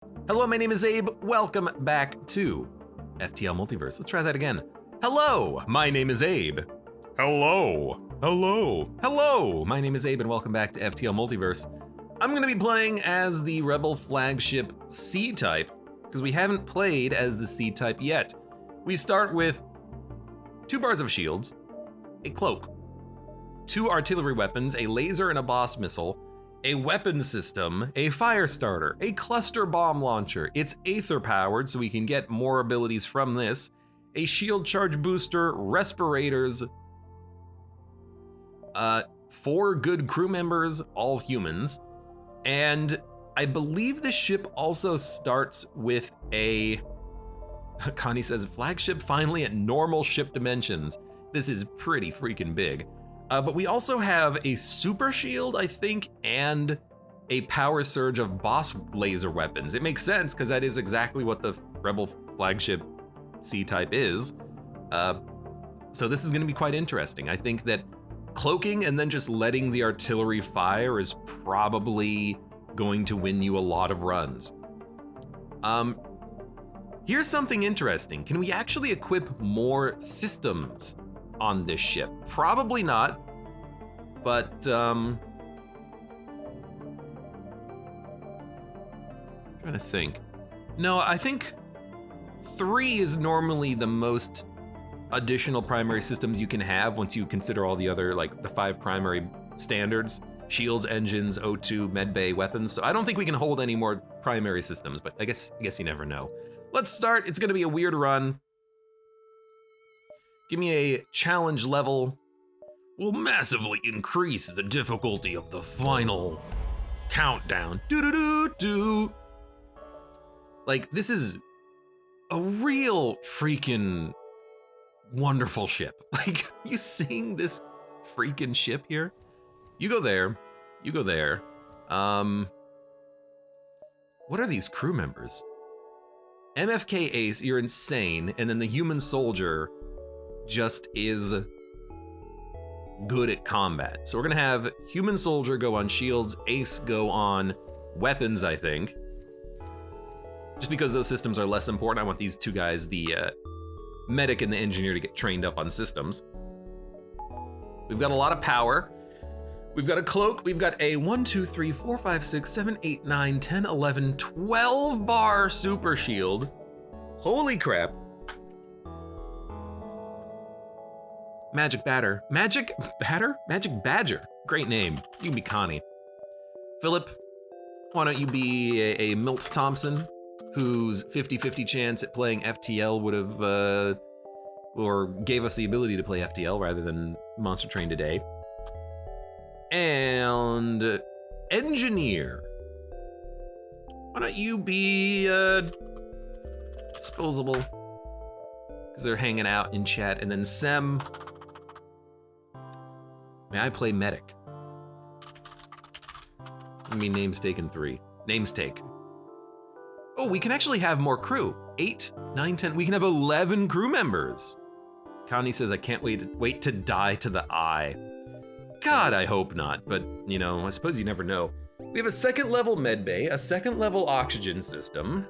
Hello, my name is Abe. Welcome back to FTL Multiverse. Let's try that again. Hello, my name is Abe. Hello. Hello, my name is Abe and welcome back to FTL Multiverse. I'm gonna be playing as the Rebel flagship C-type because we haven't played as the C-type yet. We start with 2 bars of shields, a cloak, 2 artillery weapons, a laser and a boss missile, a weapon system, a fire starter, a cluster bomb launcher. It's aether powered, so we can get more abilities from this. A shield charge booster, respirators, 4 good crew members, all humans. And I believe the ship also starts with a, Connie says, flagship finally at normal ship dimensions. This is pretty freaking big. But we also have a super shield, I think, and a power surge of boss laser weapons. It makes sense, because that is exactly what the Rebel flagship C-type is. So this is going to be quite interesting. I think that cloaking and then just letting the artillery fire is probably going to win you a lot of runs. Here's something interesting. Can we actually equip more systems on this ship? Probably not, but trying to think. No, I think 3 is normally the most additional primary systems you can have once you consider all the other, like the 5 primary standards: shields, engines, O2, medbay, weapons. So I don't think we can hold any more primary systems, but I guess you never know. Let's start. It's gonna be a weird run. Give me a challenge level. Will massively increase the difficulty of the final countdown. Do. Like, this is a real freaking wonderful ship. Like, you seeing this freaking ship here? You go there, you go there. What are these crew members? MFK Ace, you're insane, and then the human soldier just is good at combat. So we're gonna have human soldier go on shields, Ace go on weapons, I think. Just because those systems are less important, I want these 2 guys, the medic and the engineer, to get trained up on systems. We've got a lot of power. We've got a cloak, we've got a 1, 2, 3, 4, 5, 6, 7, 8, 9, 10, 11, 12 bar super shield. Holy crap. Magic Badger. Great name. You can be Connie. Philip, why don't you be a Milt Thompson, whose 50-50 chance at playing FTL would have, or gave us the ability to play FTL rather than Monster Train today. And Engineer. Why don't you be disposable? Because they're hanging out in chat. And then Sem. May I play Medic? I mean, names taken 3. Names take. Oh, we can actually have more crew. 8, 9, 10. We can have 11 crew members. Connie says, I can't wait to die to the eye. God, I hope not, but you know, I suppose you never know. We have a 2nd level medbay, a 2nd level oxygen system.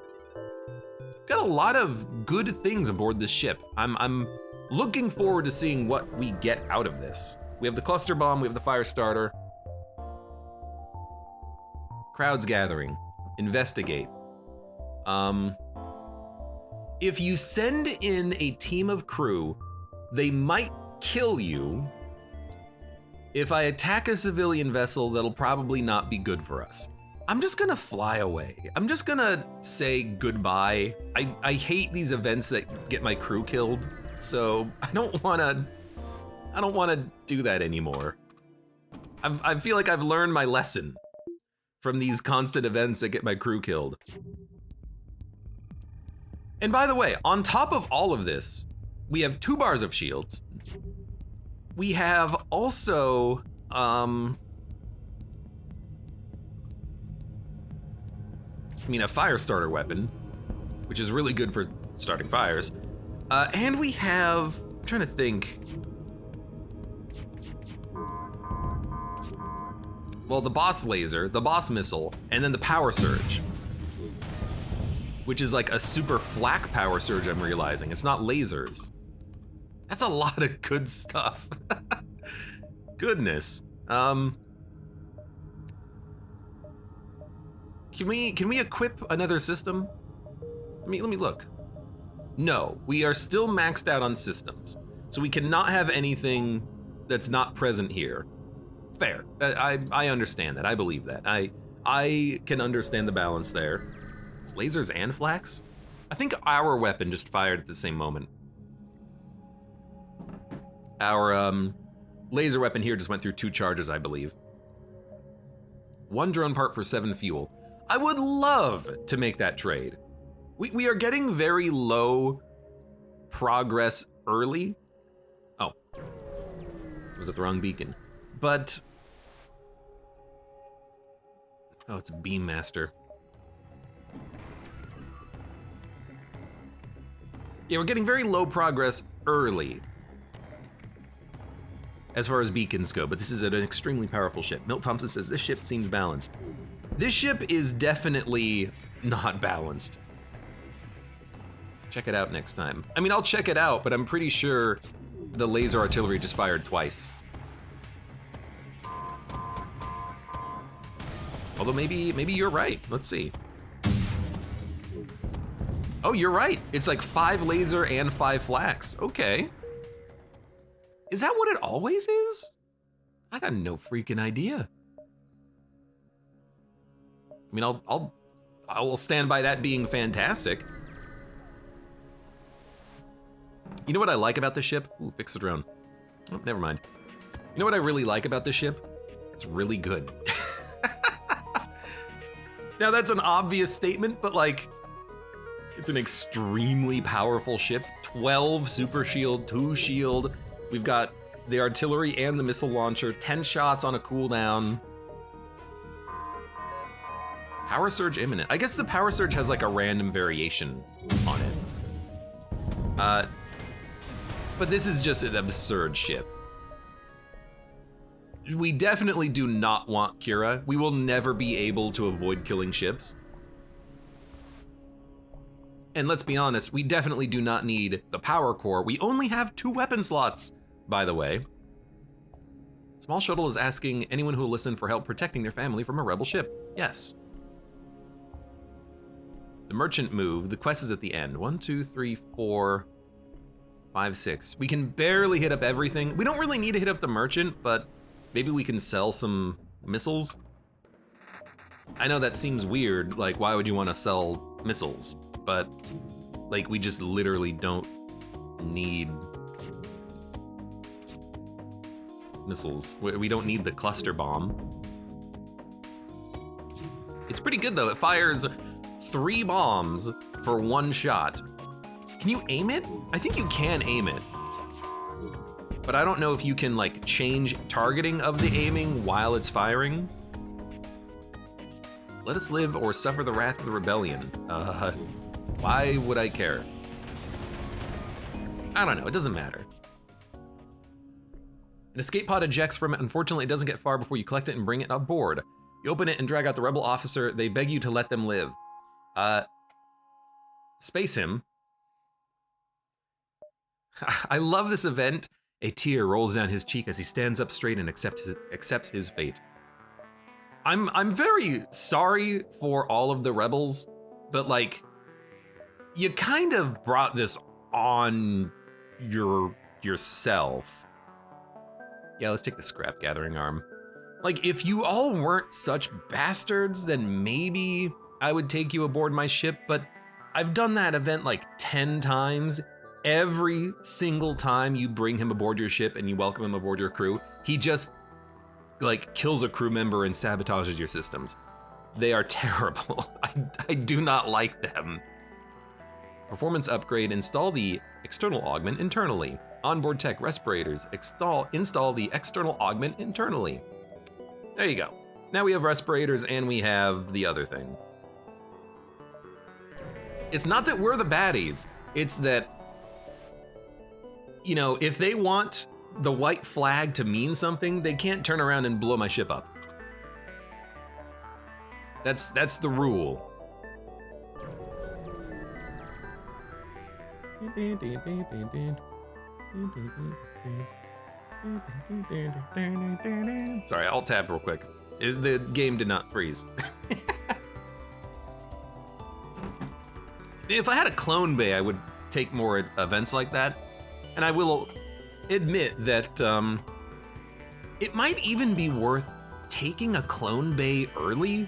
Got a lot of good things aboard this ship. I'm looking forward to seeing what we get out of this. We have the cluster bomb, we have the fire starter. Crowds gathering. Investigate. If you send in a team of crew, they might kill you. If I attack a civilian vessel, that'll probably not be good for us. I'm just gonna fly away. I'm just gonna say goodbye. I hate these events that get my crew killed, so I don't wanna do that anymore. I feel like I've learned my lesson from these constant events that get my crew killed. And by the way, on top of all of this, we have 2 bars of shields. We have also, a fire starter weapon, which is really good for starting fires. And we have, I'm trying to think. Well, the boss laser, the boss missile, and then the power surge. which is like a super flak power surge, I'm realizing. It's not lasers. That's a lot of good stuff. Goodness. Can we equip another system? Let me look. No, we are still maxed out on systems. So we cannot have anything that's not present here. Fair. I understand that. I believe that. I can understand the balance there. It's lasers and flax? I think our weapon just fired at the same moment. Our laser weapon here just went through 2 charges, I believe. 1 drone part for 7 fuel. I would love to make that trade. We are getting very low progress early. Oh, was it the wrong beacon? But, oh, it's a beam master. Yeah, we're getting very low progress early as far as beacons go, but this is an extremely powerful ship. Milt Thompson says, this ship seems balanced. This ship is definitely not balanced. Check it out next time. I mean, I'll check it out, but I'm pretty sure the laser artillery just fired twice. Although maybe you're right. Let's see. Oh, you're right. It's like 5 laser and 5 flax. Okay. Is that what it always is? I got no freaking idea. I mean, I will stand by that being fantastic. You know what I like about this ship? Ooh, fix the drone. Oh, never mind. You know what I really like about this ship? It's really good. Now that's an obvious statement, but like, it's an extremely powerful ship. 12 super shield, 2 shield. We've got the artillery and the missile launcher, 10 shots on a cooldown. Power surge imminent. I guess the power surge has like a random variation on it. But this is just an absurd ship. We definitely do not want Cura. We will never be able to avoid killing ships. And let's be honest, we definitely do not need the power core. We only have 2 weapon slots, by the way. Small Shuttle is asking anyone who will listen for help protecting their family from a rebel ship. Yes. The merchant move, the quest is at the end. 1, 2, 3, 4, 5, 6. We can barely hit up everything. We don't really need to hit up the merchant, but maybe we can sell some missiles. I know that seems weird, like why would you want to sell missiles? But like we just literally don't need missiles. We don't need the cluster bomb. It's pretty good though. It fires 3 bombs for 1 shot. Can you aim it? I think you can aim it. But I don't know if you can like change targeting of the aiming while it's firing. Let us live or suffer the wrath of the rebellion. Why would I care? I don't know, it doesn't matter. An escape pod ejects from it. Unfortunately, it doesn't get far before you collect it and bring it aboard. You open it and drag out the rebel officer. They beg you to let them live. Space him. I love this event. A tear rolls down his cheek as he stands up straight and accepts his fate. I'm very sorry for all of the rebels, but like, you kind of brought this on yourself. Yeah, let's take the scrap gathering arm. Like, if you all weren't such bastards, then maybe I would take you aboard my ship, but I've done that event like 10 times. Every single time you bring him aboard your ship and you welcome him aboard your crew, he just like kills a crew member and sabotages your systems. They are terrible. I do not like them. Performance upgrade, install the external augment internally. Onboard tech respirators, install the external augment internally. There you go. Now we have respirators and we have the other thing. It's not that we're the baddies, it's that, you know, if they want the white flag to mean something, they can't turn around and blow my ship up. That's the rule. Sorry, I'll tab real quick. The game did not freeze. If I had a clone bay, I would take more events like that. And I will admit that it might even be worth taking a clone bay early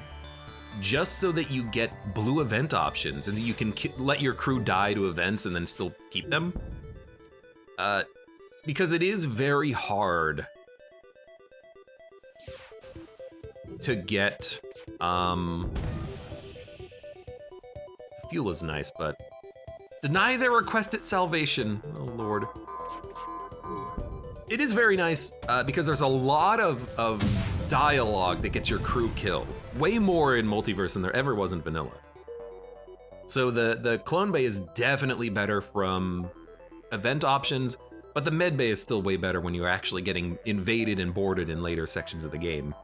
just so that you get blue event options and you can let your crew die to events and then still keep them. Because it is very hard to get, fuel is nice, but deny their requested salvation. Oh, Lord. It is very nice because there's a lot of dialogue that gets your crew killed. Way more in Multiverse than there ever was in vanilla. So the clone bay is definitely better from event options, but the med bay is still way better when you're actually getting invaded and boarded in later sections of the game.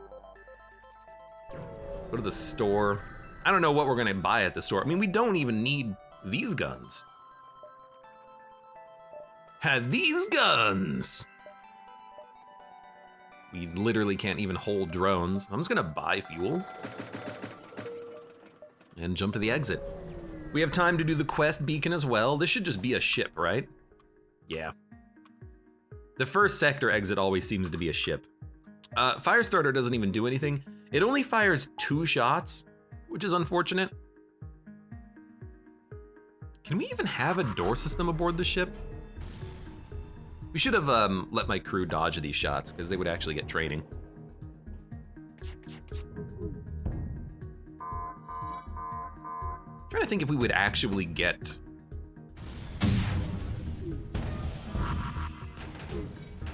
Go to the store. I don't know what we're gonna buy at the store. I mean, we don't even need these guns. Had these guns! We literally can't even hold drones. I'm just gonna buy fuel and jump to the exit. We have time to do the quest beacon as well. This should just be a ship, right? Yeah. The first sector exit always seems to be a ship. Firestarter doesn't even do anything. It only fires 2 shots, which is unfortunate. Can we even have a door system aboard the ship? We should have let my crew dodge these shots because they would actually get training. Trying to think if we would actually get...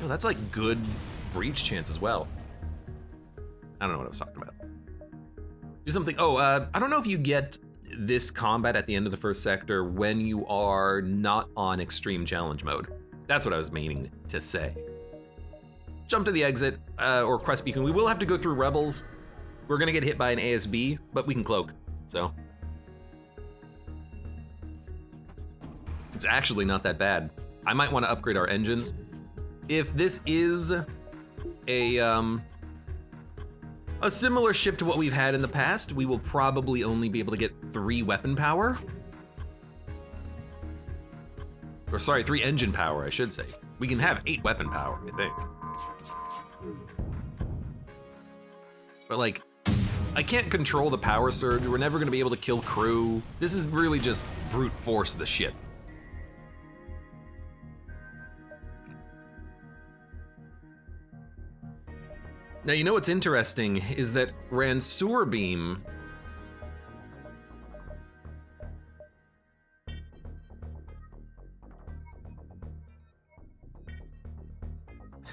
Oh, that's like good breach chance as well. I don't know what I was talking about. Do something, I don't know if you get this combat at the end of the first sector when you are not on extreme challenge mode. That's what I was meaning to say. Jump to the exit, or quest beacon. We will have to go through rebels. We're gonna get hit by an ASB, but we can cloak, so. It's actually not that bad. I might wanna upgrade our engines. If this is a similar ship to what we've had in the past, we will probably only be able to get 3 weapon power. Or sorry, 3 engine power, I should say. We can have 8 weapon power, I think. But like, I can't control the power surge. We're never gonna be able to kill crew. This is really just brute force the ship. Now, you know what's interesting is that Ranseur Beam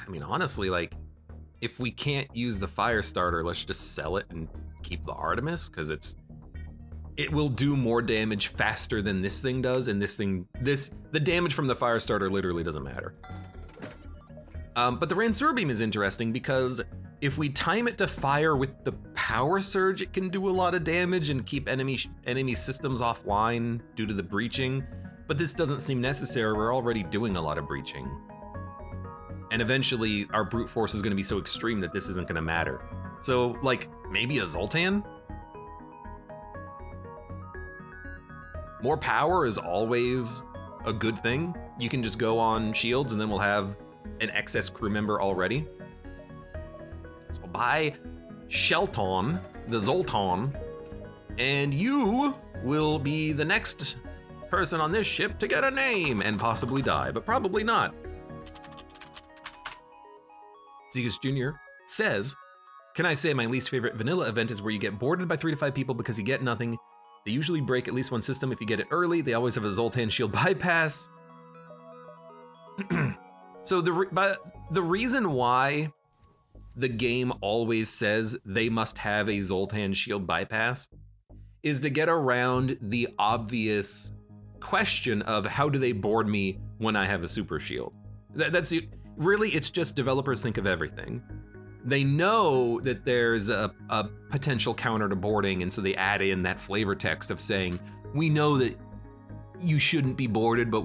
I mean, honestly, like, if we can't use the Firestarter, let's just sell it and keep the Artemis, because it will do more damage faster than this thing does, and the damage from the Firestarter literally doesn't matter. But the Ranseur Beam is interesting because if we time it to fire with the power surge, it can do a lot of damage and keep enemy systems offline due to the breaching, but this doesn't seem necessary. We're already doing a lot of breaching. And eventually our brute force is gonna be so extreme that this isn't gonna matter. So like maybe a Zoltan? More power is always a good thing. You can just go on shields and then we'll have an excess crew member already. So buy Shelton, the Zoltan, and you will be the next person on this ship to get a name and possibly die, but probably not. Zegas Jr. says, can I say my least favorite vanilla event is where you get boarded by 3 to 5 people because you get nothing. They usually break at least one system if you get it early. They always have a Zoltan shield bypass. So the reason why the game always says they must have a Zoltan shield bypass is to get around the obvious question of how do they board me when I have a super shield. That's really, it's just developers think of everything. They know that there's a potential counter to boarding, and so they add in that flavor text of saying, we know that you shouldn't be boarded, but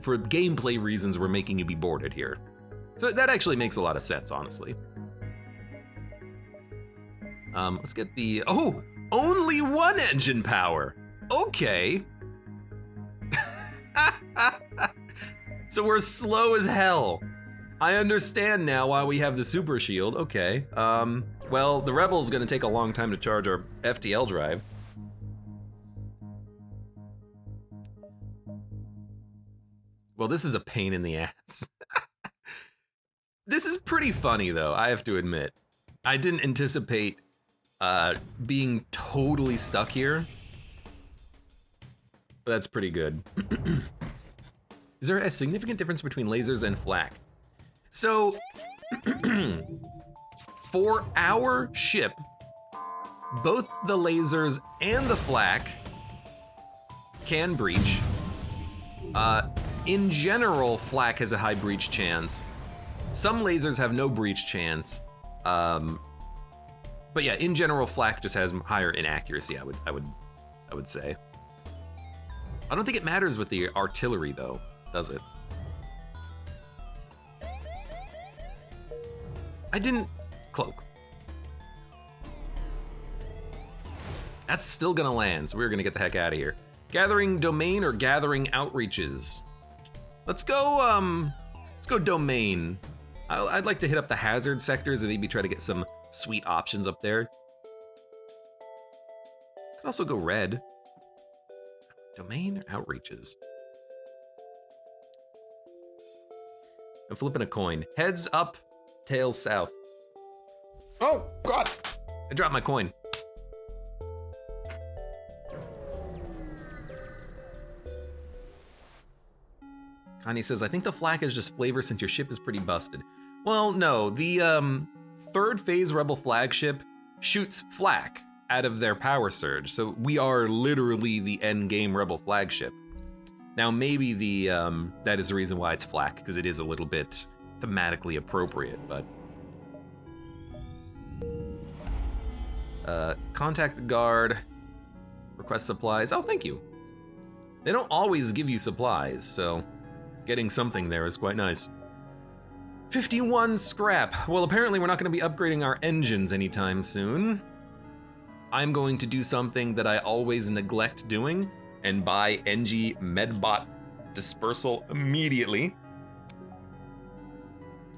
for gameplay reasons, we're making you be boarded here. So that actually makes a lot of sense, honestly. Let's get the, oh, only one engine power. Okay. So we're slow as hell. I understand now why we have the super shield. Okay. Well, the Rebel's gonna take a long time to charge our FTL drive. Well, this is a pain in the ass. This is pretty funny though, I have to admit. I didn't anticipate being totally stuck here. But that's pretty good. Is there a significant difference between lasers and flak? So, for our ship, both the lasers and the flak can breach. In general, flak has a high breach chance. Some lasers have no breach chance. But yeah, in general, flak just has higher inaccuracy, I would say. I don't think it matters with the artillery though, does it? I didn't cloak. That's still gonna land, so we're gonna get the heck out of here. Gathering domain or gathering outreaches? Let's go domain. I'd like to hit up the hazard sectors and maybe try to get some sweet options up there. Could also go red. Domain or outreaches? I'm flipping a coin. Heads up, tails south. Oh, God! I dropped my coin. Connie says, I think the flak is just flavor since your ship is pretty busted. Well, no, the third phase Rebel flagship shoots flak out of their power surge, so we are literally the end game Rebel flagship. Now, maybe that is the reason why it's flak, because it is a little bit thematically appropriate, but... contact the guard, request supplies. Oh, thank you. They don't always give you supplies, so getting something there is quite nice. 51 scrap. Well, apparently we're not going to be upgrading our engines anytime soon. I'm going to do something that I always neglect doing and buy NG Medbot Dispersal immediately.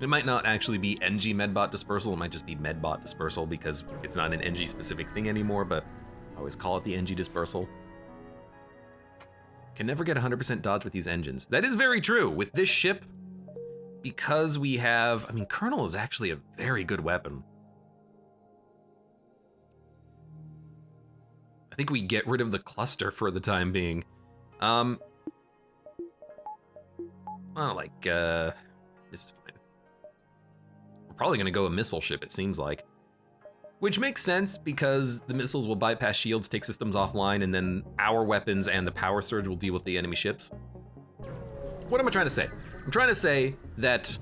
It might not actually be NG Medbot Dispersal, it might just be Medbot Dispersal because it's not an NG specific thing anymore, but I always call it the NG Dispersal. Can never get 100% dodge with these engines. That is very true. With this ship, because we have, I mean, Colonel is actually a very good weapon. I think we get rid of the cluster for the time being. Well, like, this is fine. We're probably gonna go a missile ship, it seems like. Which makes sense because the missiles will bypass shields, take systems offline, and then our weapons and the power surge will deal with the enemy ships. What am I trying to say? I'm trying to say that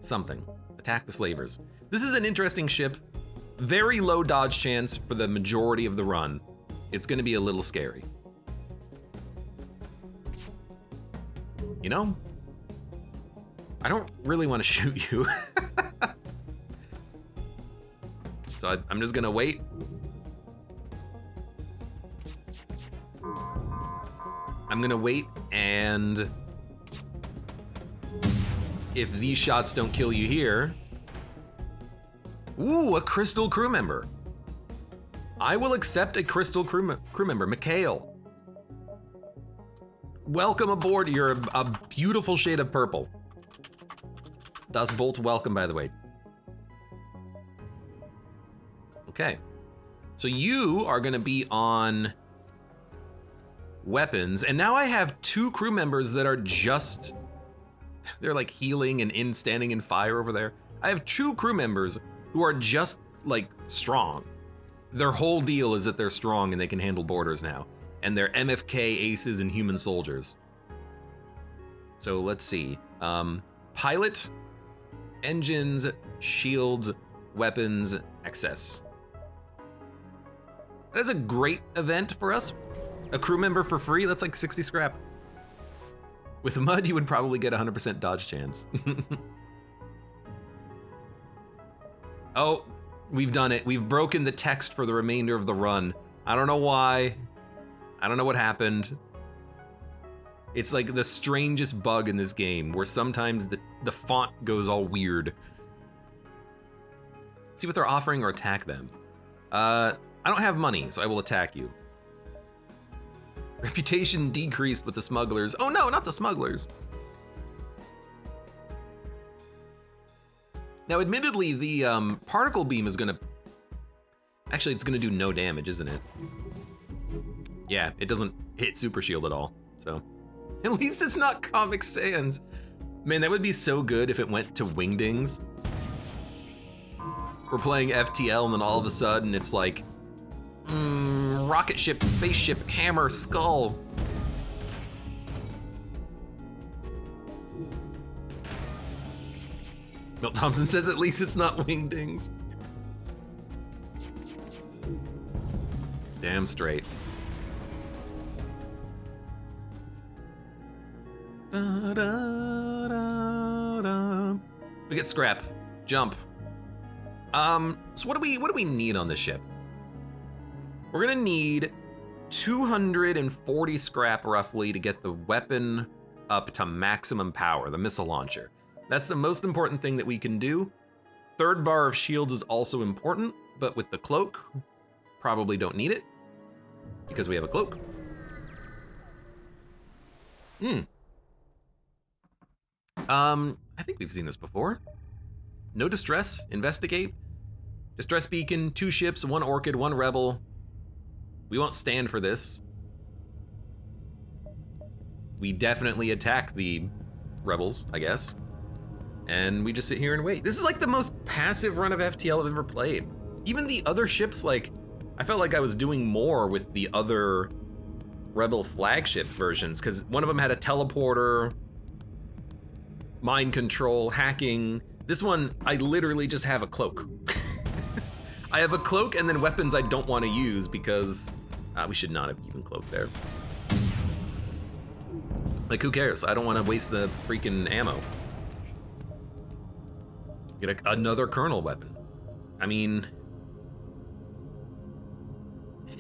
something. Attack the slavers. This is an interesting ship. Very low dodge chance for the majority of the run. It's gonna be a little scary. You know, I don't really want to shoot you. So I'm just gonna wait. I'm gonna wait, and if these shots don't kill you here, ooh, a crystal crew member. I will accept a crystal crew member, Mikhail. Welcome aboard, you're a beautiful shade of purple. Das Bolt, welcome, by the way. Okay, so you are gonna be on weapons, and now I have 2 crew members that are just, they're like healing and standing in fire over there. I have 2 crew members who are just like strong. Their whole deal is that they're strong and they can handle borders now, and they're MFK aces and human soldiers. So let's see, pilot, engines, shields, weapons, excess. That is a great event for us. A crew member for free? That's like 60 scrap. With mud, you would probably get 100% dodge chance. Oh, we've done it. We've broken the text for the remainder of the run. I don't know why. I don't know what happened. It's like the strangest bug in this game where sometimes the font goes all weird. See what they're offering or attack them. I don't have money, so I will attack you. Reputation decreased with the smugglers. Oh no, not the smugglers. Now, admittedly, the particle beam is gonna... Actually, it's gonna do no damage, isn't it? Yeah, it doesn't hit Super Shield at all, so... At least it's not Comic Sans. Man, that would be so good if it went to Wingdings. We're playing FTL and then all of a sudden it's like... rocket ship, spaceship, hammer, skull. Milt Thompson says at least it's not Wingdings. Damn straight. We get scrap. Jump. So what do we need on this ship? We're gonna need 240 scrap roughly to get the weapon up to maximum power, the missile launcher. That's the most important thing that we can do. Third bar of shields is also important, but with the cloak, probably don't need it because we have a cloak. I think we've seen this before. No distress, investigate. Distress beacon, 2 ships, 1 orchid, 1 rebel. We won't stand for this. We definitely attack the rebels, I guess. And we just sit here and wait. This is like the most passive run of FTL I've ever played. Even the other ships, like, I felt like I was doing more with the other rebel flagship versions, because one of them had a teleporter, mind control, hacking. This one, I literally just have a cloak. I have a cloak and then weapons I don't want to use because we should not have even cloaked there. Like, who cares? I don't want to waste the freaking ammo. Get another Colonel weapon. I mean,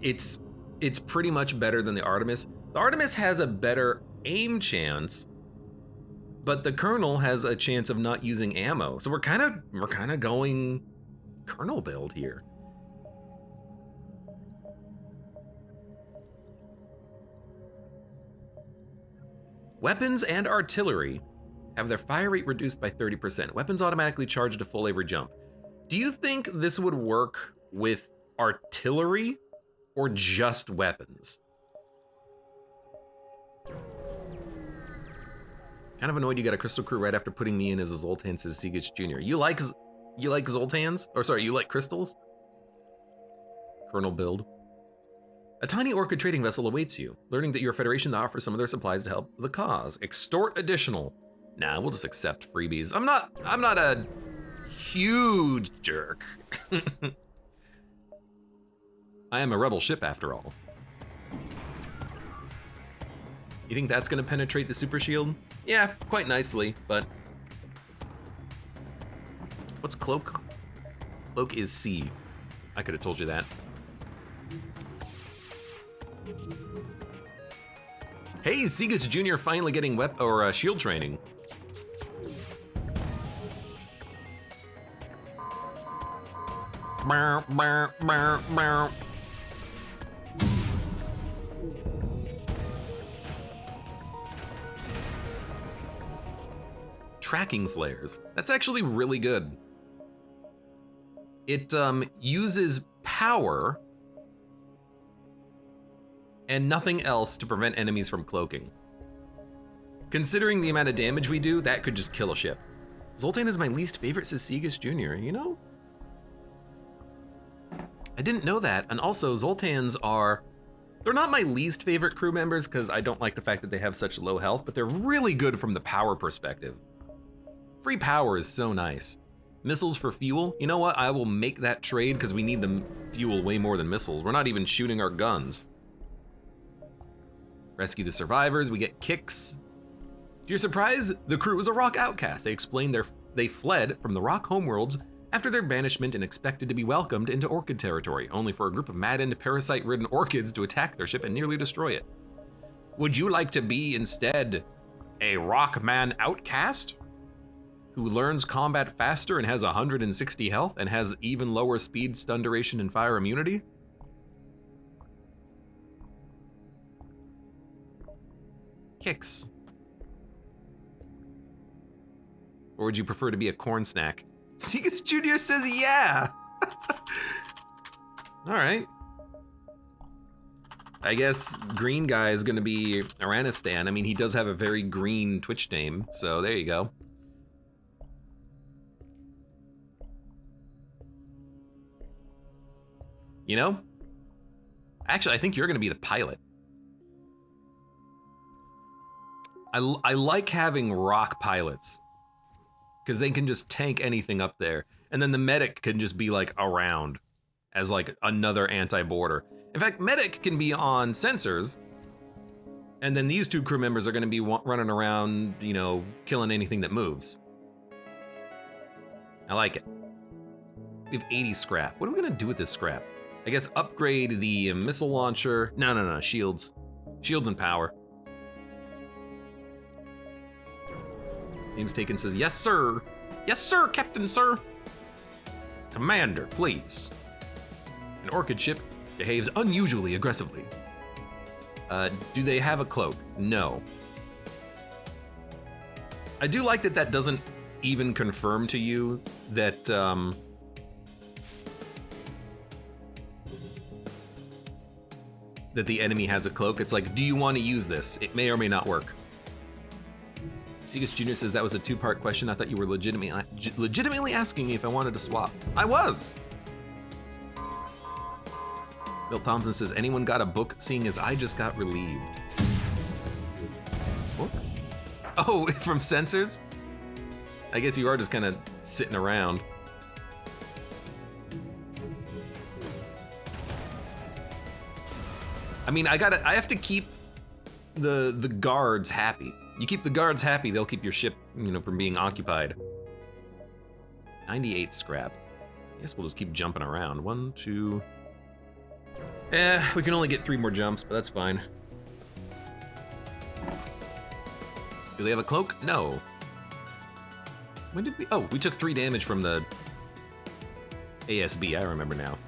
it's pretty much better than the Artemis. The Artemis has a better aim chance, but the Colonel has a chance of not using ammo. So we're kind of going Colonel build here. Weapons and artillery have their fire rate reduced by 30%. Weapons automatically charge to full every jump. Do you think this would work with artillery or just weapons? Kind of annoyed you got a crystal crew right after putting me in as a Zoltan, says Sigich Jr. You like Zoltans? Or sorry, you like crystals? Colonel build. A tiny orchid trading vessel awaits you, learning that you're a Federation to offer some of their supplies to help the cause. Extort additional. Nah, we'll just accept freebies. I'm not a huge jerk. I am a rebel ship after all. You think that's gonna penetrate the super shield? Yeah, quite nicely, but... What's cloak? Cloak is C. I could have told you that. Hey, Segas Jr. finally getting shield training. Tracking flares. That's actually really good. It uses power and nothing else to prevent enemies from cloaking. Considering the amount of damage we do, that could just kill a ship. Zoltan is my least favorite, says Segas Jr., you know? I didn't know that, and also Zoltans they're not my least favorite crew members because I don't like the fact that they have such low health, but they're really good from the power perspective. Free power is so nice. Missiles for fuel, you know what? I will make that trade because we need the fuel way more than missiles. We're not even shooting our guns. Rescue the survivors, we get kicks. To your surprise, the crew was a rock outcast. They explained they fled from the rock homeworlds after their banishment and expected to be welcomed into orchid territory, only for a group of maddened, parasite-ridden orchids to attack their ship and nearly destroy it. Would you like to be, instead, a rockman outcast who learns combat faster and has 160 health and has even lower speed, stun duration, and fire immunity? Kicks. Or would you prefer to be a corn snack? Seekus Jr. says yeah! Alright. I guess green guy is gonna be Aranistan. I mean, he does have a very green Twitch name, so there you go. You know? Actually, I think you're gonna be the pilot. I like having rock pilots, because they can just tank anything up there, and then the medic can just be like around as like another anti-border. In fact, medic can be on sensors, and then these two crew members are going to be running around, you know, killing anything that moves. I like it. We have 80 scrap. What are we going to do with this scrap? I guess upgrade the missile launcher. No, shields. Shields and power. Name's taken says, yes, sir. Yes, sir, Captain, sir. Commander, please. An orchid ship behaves unusually aggressively. Do they have a cloak? No. I do like that doesn't even confirm to you that, that the enemy has a cloak. It's like, do you want to use this? It may or may not work. Seekus Jr. says that was a two-part question. I thought you were legitimately asking me if I wanted to swap. I was! Bill Thompson says, anyone got a book, seeing as I just got relieved? Book? Oh, from sensors? I guess you are just kind of sitting around. I mean, I have to keep the guards happy. You keep the guards happy, they'll keep your ship, you know, from being occupied. 98 scrap. I guess we'll just keep jumping around. 1, 2. We can only get 3 more jumps, but that's fine. Do they have a cloak? No. When did we? Oh, we took 3 damage from the ASB, I remember now.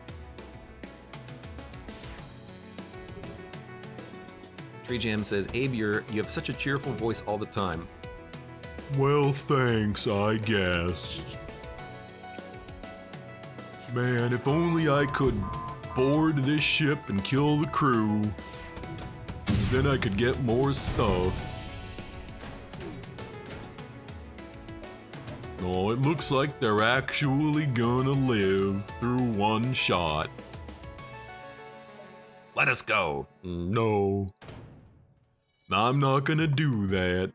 Tree Jam says, Abe, you have such a cheerful voice all the time. Well, thanks, I guess. Man, if only I could board this ship and kill the crew. Then I could get more stuff. Oh, it looks like they're actually gonna live through one shot. Let us go. No. I'm not gonna do that.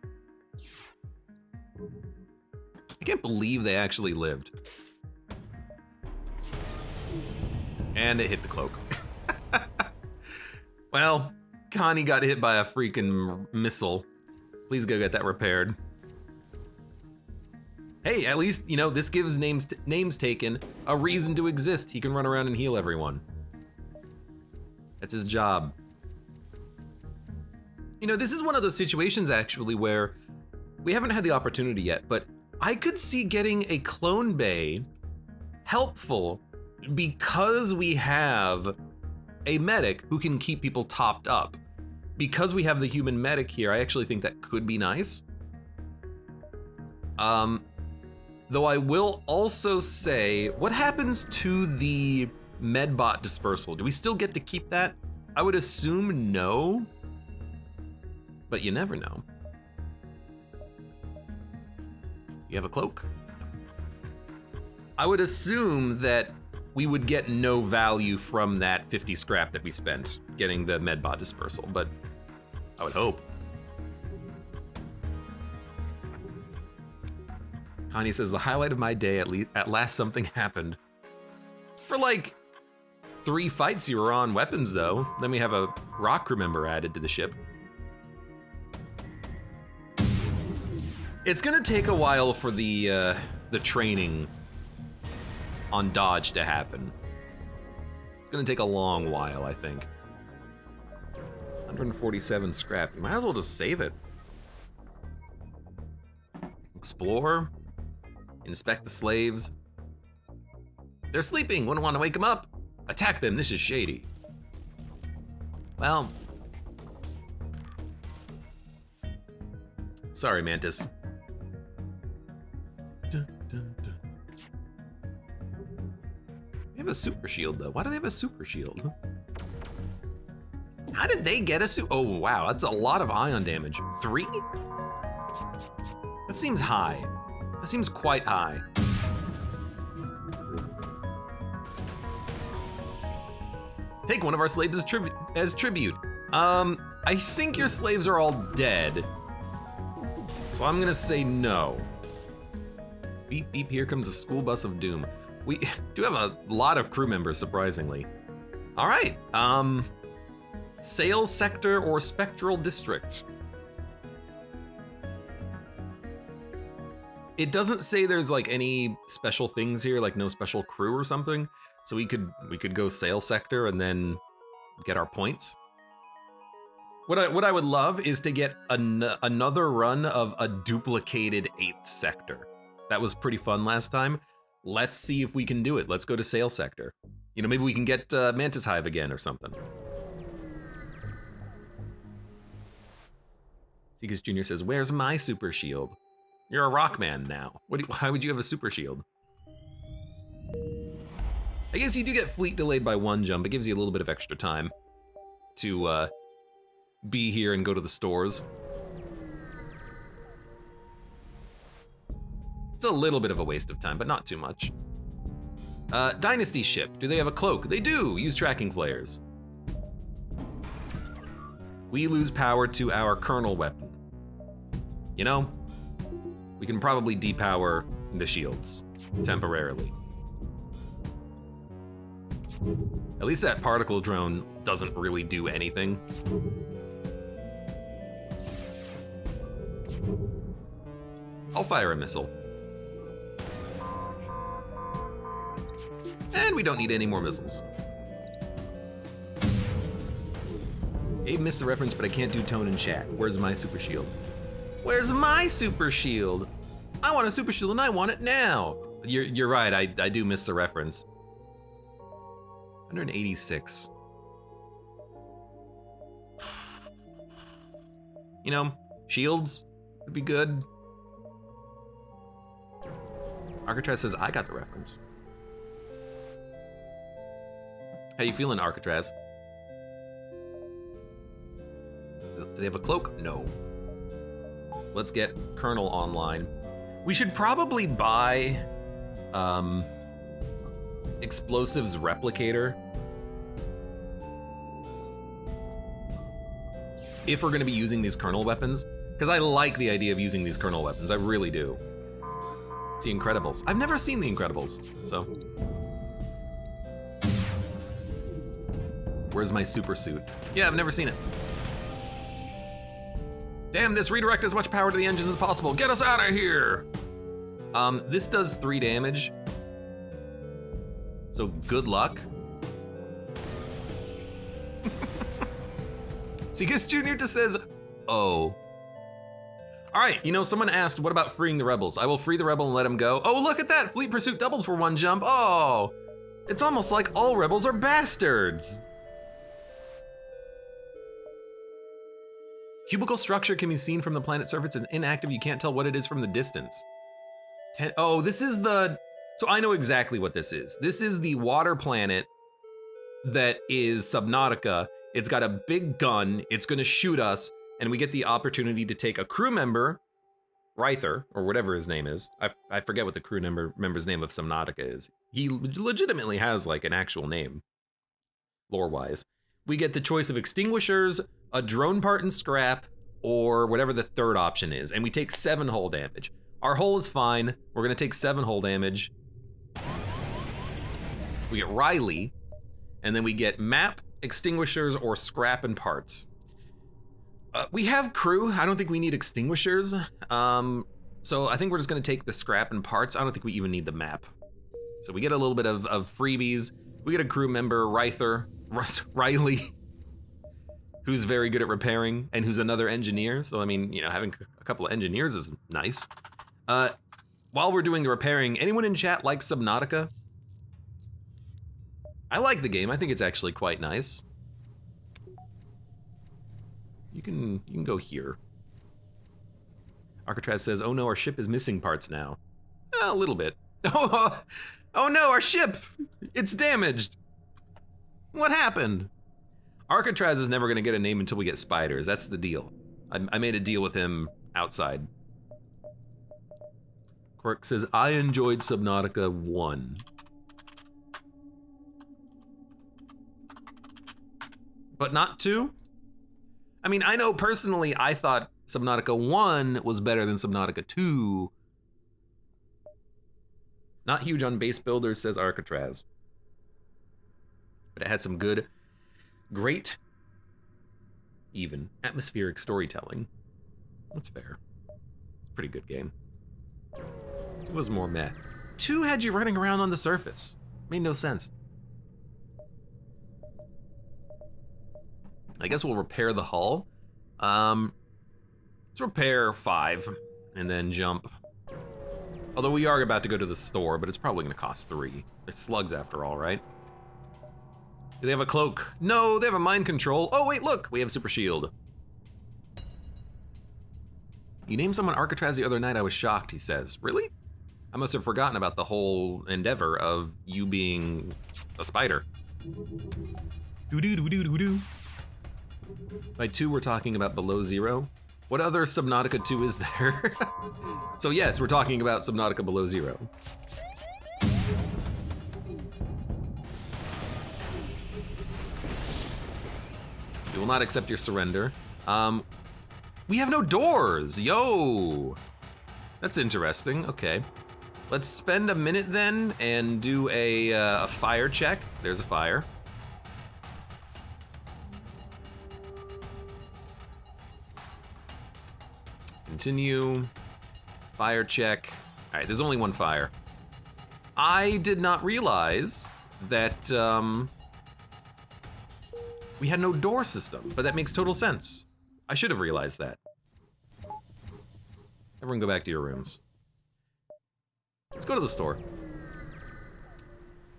I can't believe they actually lived. And it hit the cloak. Well, Connie got hit by a freaking missile. Please go get that repaired. Hey, at least, you know, this gives names taken a reason to exist. He can run around and heal everyone. That's his job. You know, this is one of those situations, actually, where we haven't had the opportunity yet, but I could see getting a clone bay helpful because we have a medic who can keep people topped up. Because we have the human medic here, I actually think that could be nice. Though I will also say, what happens to the medbot dispersal? Do we still get to keep that? I would assume no. But you never know. You have a cloak? I would assume that we would get no value from that 50 scrap that we spent getting the medbot dispersal, but I would hope. Connie says, the highlight of my day, at last something happened. For like 3 fights you were on weapons though. Then we have a rock crew member added to the ship. It's gonna take a while for the training on dodge to happen. It's gonna take a long while, I think. 147 scrap. You might as well just save it. Explore. Inspect the slaves. They're sleeping. Wouldn't want to wake them up. Attack them. This is shady. Well. Sorry, Mantis. Dun, dun, dun. They have a super shield, though. Why do they have a super shield? How did they get a Oh, wow. That's a lot of ion damage. 3? That seems high. That seems quite high. Take one of our slaves as tribute. I think your slaves are all dead. So I'm gonna say no. Beep, beep, here comes a school bus of doom. We do have a lot of crew members, surprisingly. All right, sales sector or spectral district. It doesn't say there's like any special things here, like no special crew or something. So we could go sales sector and then get our points. What I would love is to get another run of a duplicated 8th sector. That was pretty fun last time. Let's see if we can do it. Let's go to sales sector. You know, maybe we can get Mantis Hive again or something. Seekus Jr. says, "Where's my super shield? You're a rock man now. Why would you have a super shield?" I guess you do get fleet delayed by 1 jump. It gives you a little bit of extra time to be here and go to the stores. It's a little bit of a waste of time, but not too much. Dynasty ship. Do they have a cloak? They do. Use tracking flares. We lose power to our kernel weapon. You know, we can probably depower the shields temporarily. At least that particle drone doesn't really do anything. I'll fire a missile. And we don't need any more missiles. Abe missed the reference, but I can't do tone in chat. Where's my super shield? Where's my super shield? I want a super shield and I want it now. You're right, I do miss the reference. 186. You know, shields would be good. Arcatraz says, I got the reference. How you feeling, Arcatraz? Do they have a cloak? No. Let's get Colonel online. We should probably buy Explosives Replicator. If we're gonna be using these Colonel weapons, because I like the idea of using these Colonel weapons, I really do. It's the Incredibles. I've never seen the Incredibles, so. Where's my super suit? Yeah, I've never seen it. Damn, this redirect as much power to the engines as possible. Get us out of here! This does 3 damage. So good luck. Seekus Jr. just says, oh. All right, you know, someone asked, what about freeing the rebels? I will free the rebel and let him go. Oh, look at that, fleet pursuit doubled for 1 jump. Oh, it's almost like all rebels are bastards. Cubicle structure can be seen from the planet's surface. It's inactive, you can't tell what it is from the distance. Oh, this is the, so I know exactly what this is. This is the water planet that is Subnautica. It's got a big gun, it's gonna shoot us, and we get the opportunity to take a crew member, Ryther, or whatever his name is. I forget what the crew member's name of Subnautica is. He legitimately has like an actual name, lore-wise. We get the choice of extinguishers, a drone part and scrap, or whatever the third option is, and we take 7 hull damage. Our hull is fine, we're gonna take 7 hull damage. We get Riley, and then we get map, extinguishers, or scrap and parts. We have crew, I don't think we need extinguishers. So I think we're just gonna take the scrap and parts. I don't think we even need the map. So we get a little bit of freebies. We get a crew member, Riley, who's very good at repairing and who's another engineer. So I mean, you know, having a couple of engineers is nice. While we're doing the repairing, anyone in chat like Subnautica? I like the game. I think it's actually quite nice. You can go here. Alcatraz says, "Oh no, our ship is missing parts now." A little bit. Oh no, our ship! It's damaged. What happened? Alcatraz is never gonna get a name until we get spiders. That's the deal. I made a deal with him outside. Quirk says, "I enjoyed Subnautica 1. But not 2? I mean, I know personally I thought Subnautica 1 was better than Subnautica 2. Not huge on base builders, says Alcatraz. But it had some good, great, even atmospheric storytelling. That's fair. It's a pretty good game. 2 was more meh. 2 had you running around on the surface. Made no sense. I guess we'll repair the hull. Let's repair 5 and then jump. Although we are about to go to the store, but it's probably gonna cost 3. It's slugs after all, right? Do they have a cloak? No, they have a mind control. Oh wait, look, we have super shield. You named someone Alcatraz the other night, I was shocked, he says. Really? I must have forgotten about the whole endeavor of you being a spider. Doo-doo-doo-doo-doo-doo. By 2, we're talking about Below Zero. What other Subnautica 2 is there? So yes, we're talking about Subnautica Below Zero. We will not accept your surrender. We have no doors, yo! That's interesting, okay. Let's spend a minute then and do a fire check. There's a fire. Continue, fire check. All right, there's only one fire. I did not realize that we had no door system, but that makes total sense. I should have realized that. Everyone go back to your rooms. Let's go to the store.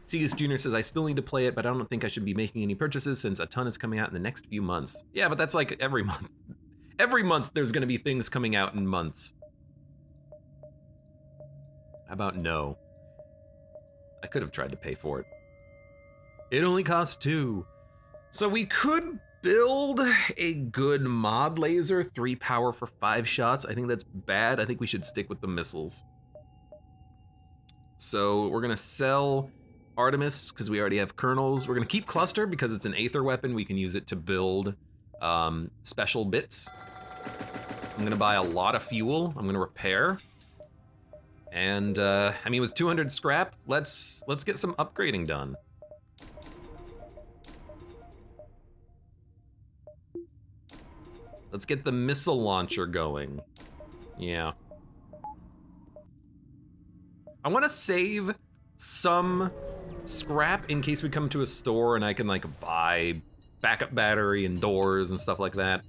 Segus Jr. says, I still need to play it, but I don't think I should be making any purchases since a ton is coming out in the next few months. Yeah, but that's like every month. Every month there's gonna be things coming out in months. How about no? I could have tried to pay for it. It only costs 2. So we could build a good mod laser, 3 power for 5 shots. I think that's bad. I think we should stick with the missiles. So we're gonna sell Artemis because we already have kernels. We're gonna keep Cluster because it's an Aether weapon. We can use it to build special bits. I'm gonna buy a lot of fuel. I'm gonna repair. And I mean, with 200 scrap, let's get some upgrading done. Let's get the missile launcher going. Yeah. I want to save some scrap in case we come to a store and I can like buy backup battery and doors and stuff like that.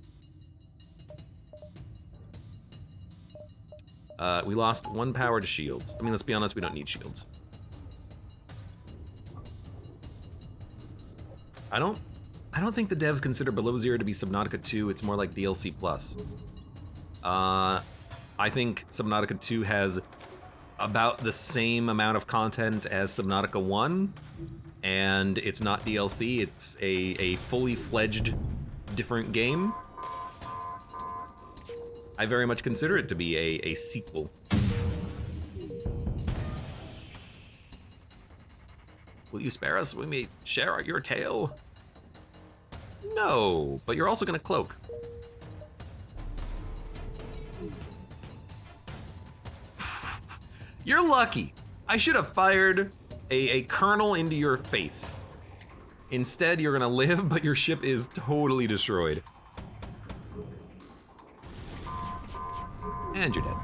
We lost 1 power to shields. I mean, let's be honest, we don't need shields. I don't think the devs consider Below Zero to be Subnautica 2. It's more like DLC plus. I think Subnautica 2 has about the same amount of content as Subnautica 1, and it's not DLC. It's a fully fledged different game. I very much consider it to be a sequel. Will you spare us when we share your tale? No, but you're also gonna cloak. You're lucky. I should have fired a kernel into your face. Instead, you're gonna live, but your ship is totally destroyed. And you're dead.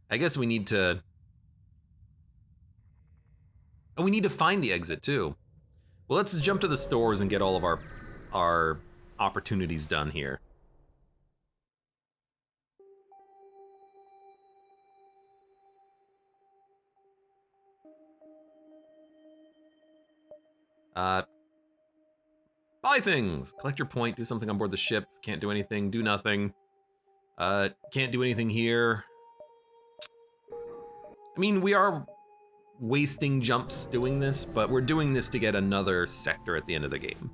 I guess we need to... And we need to find the exit too. Well, let's jump to the stores and get all of our opportunities done here. Buy things. Collect your point. Do something on board the ship. Can't do anything. Do nothing. Can't do anything here. I mean, we are wasting jumps doing this, but we're doing this to get another sector at the end of the game.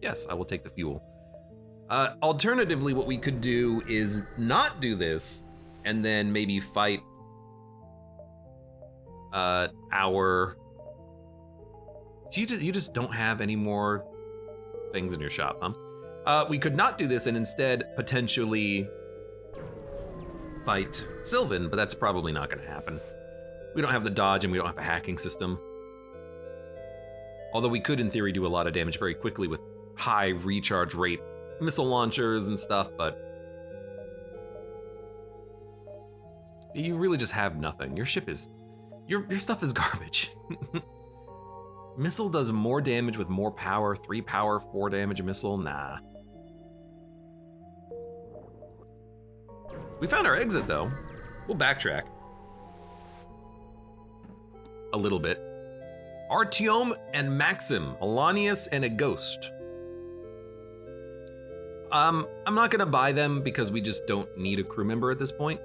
Yes, I will take the fuel. Alternatively, what we could do is not do this, and then maybe fight our... You just don't have any more things in your shop, huh? We could not do this and instead potentially fight Sylvan, but that's probably not gonna happen. We don't have the dodge and we don't have a hacking system. Although we could, in theory, do a lot of damage very quickly with high recharge rate missile launchers and stuff, but you really just have nothing. Your ship is... Your stuff is garbage. Missile does more damage with more power, 3 power, 4 damage a missile, nah. We found our exit though. We'll backtrack. A little bit. Artyom and Maxim, Alanius and a ghost. I'm not gonna buy them because we just don't need a crew member at this point.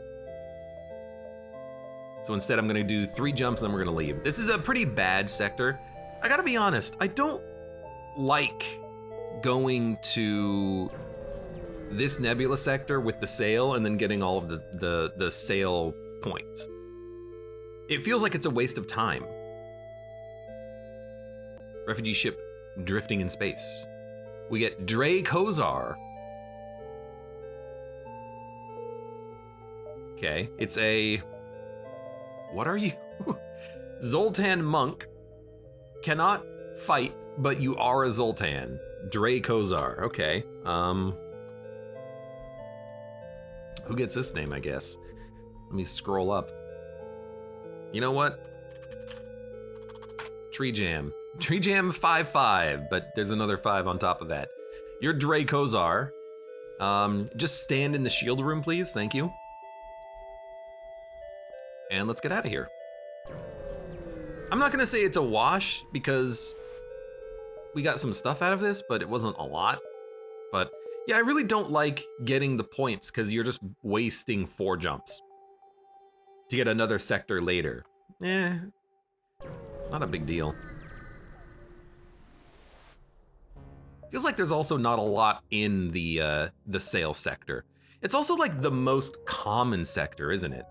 So instead I'm gonna do 3 jumps and then we're gonna leave. This is a pretty bad sector. I gotta be honest, I don't like going to this nebula sector with the sail and then getting all of the sail points. It feels like it's a waste of time. Refugee ship drifting in space. We get Dre Kozar. Okay, it's a... What are you? Zoltan monk. Cannot fight, but you are a Zoltan. Dre Kozar, okay. Who gets this name, I guess? Let me scroll up. You know what? Tree Jam. Tree Jam 5-5, but there's another 5 on top of that. You're Dre Kozar. Just stand in the shield room, please, thank you. And let's get out of here. I'm not gonna say it's a wash because we got some stuff out of this, but it wasn't a lot. But yeah, I really don't like getting the points because you're just wasting 4 jumps to get another sector later. Eh, it's not a big deal. Feels like there's also not a lot in the sail sector. It's also like the most common sector, isn't it?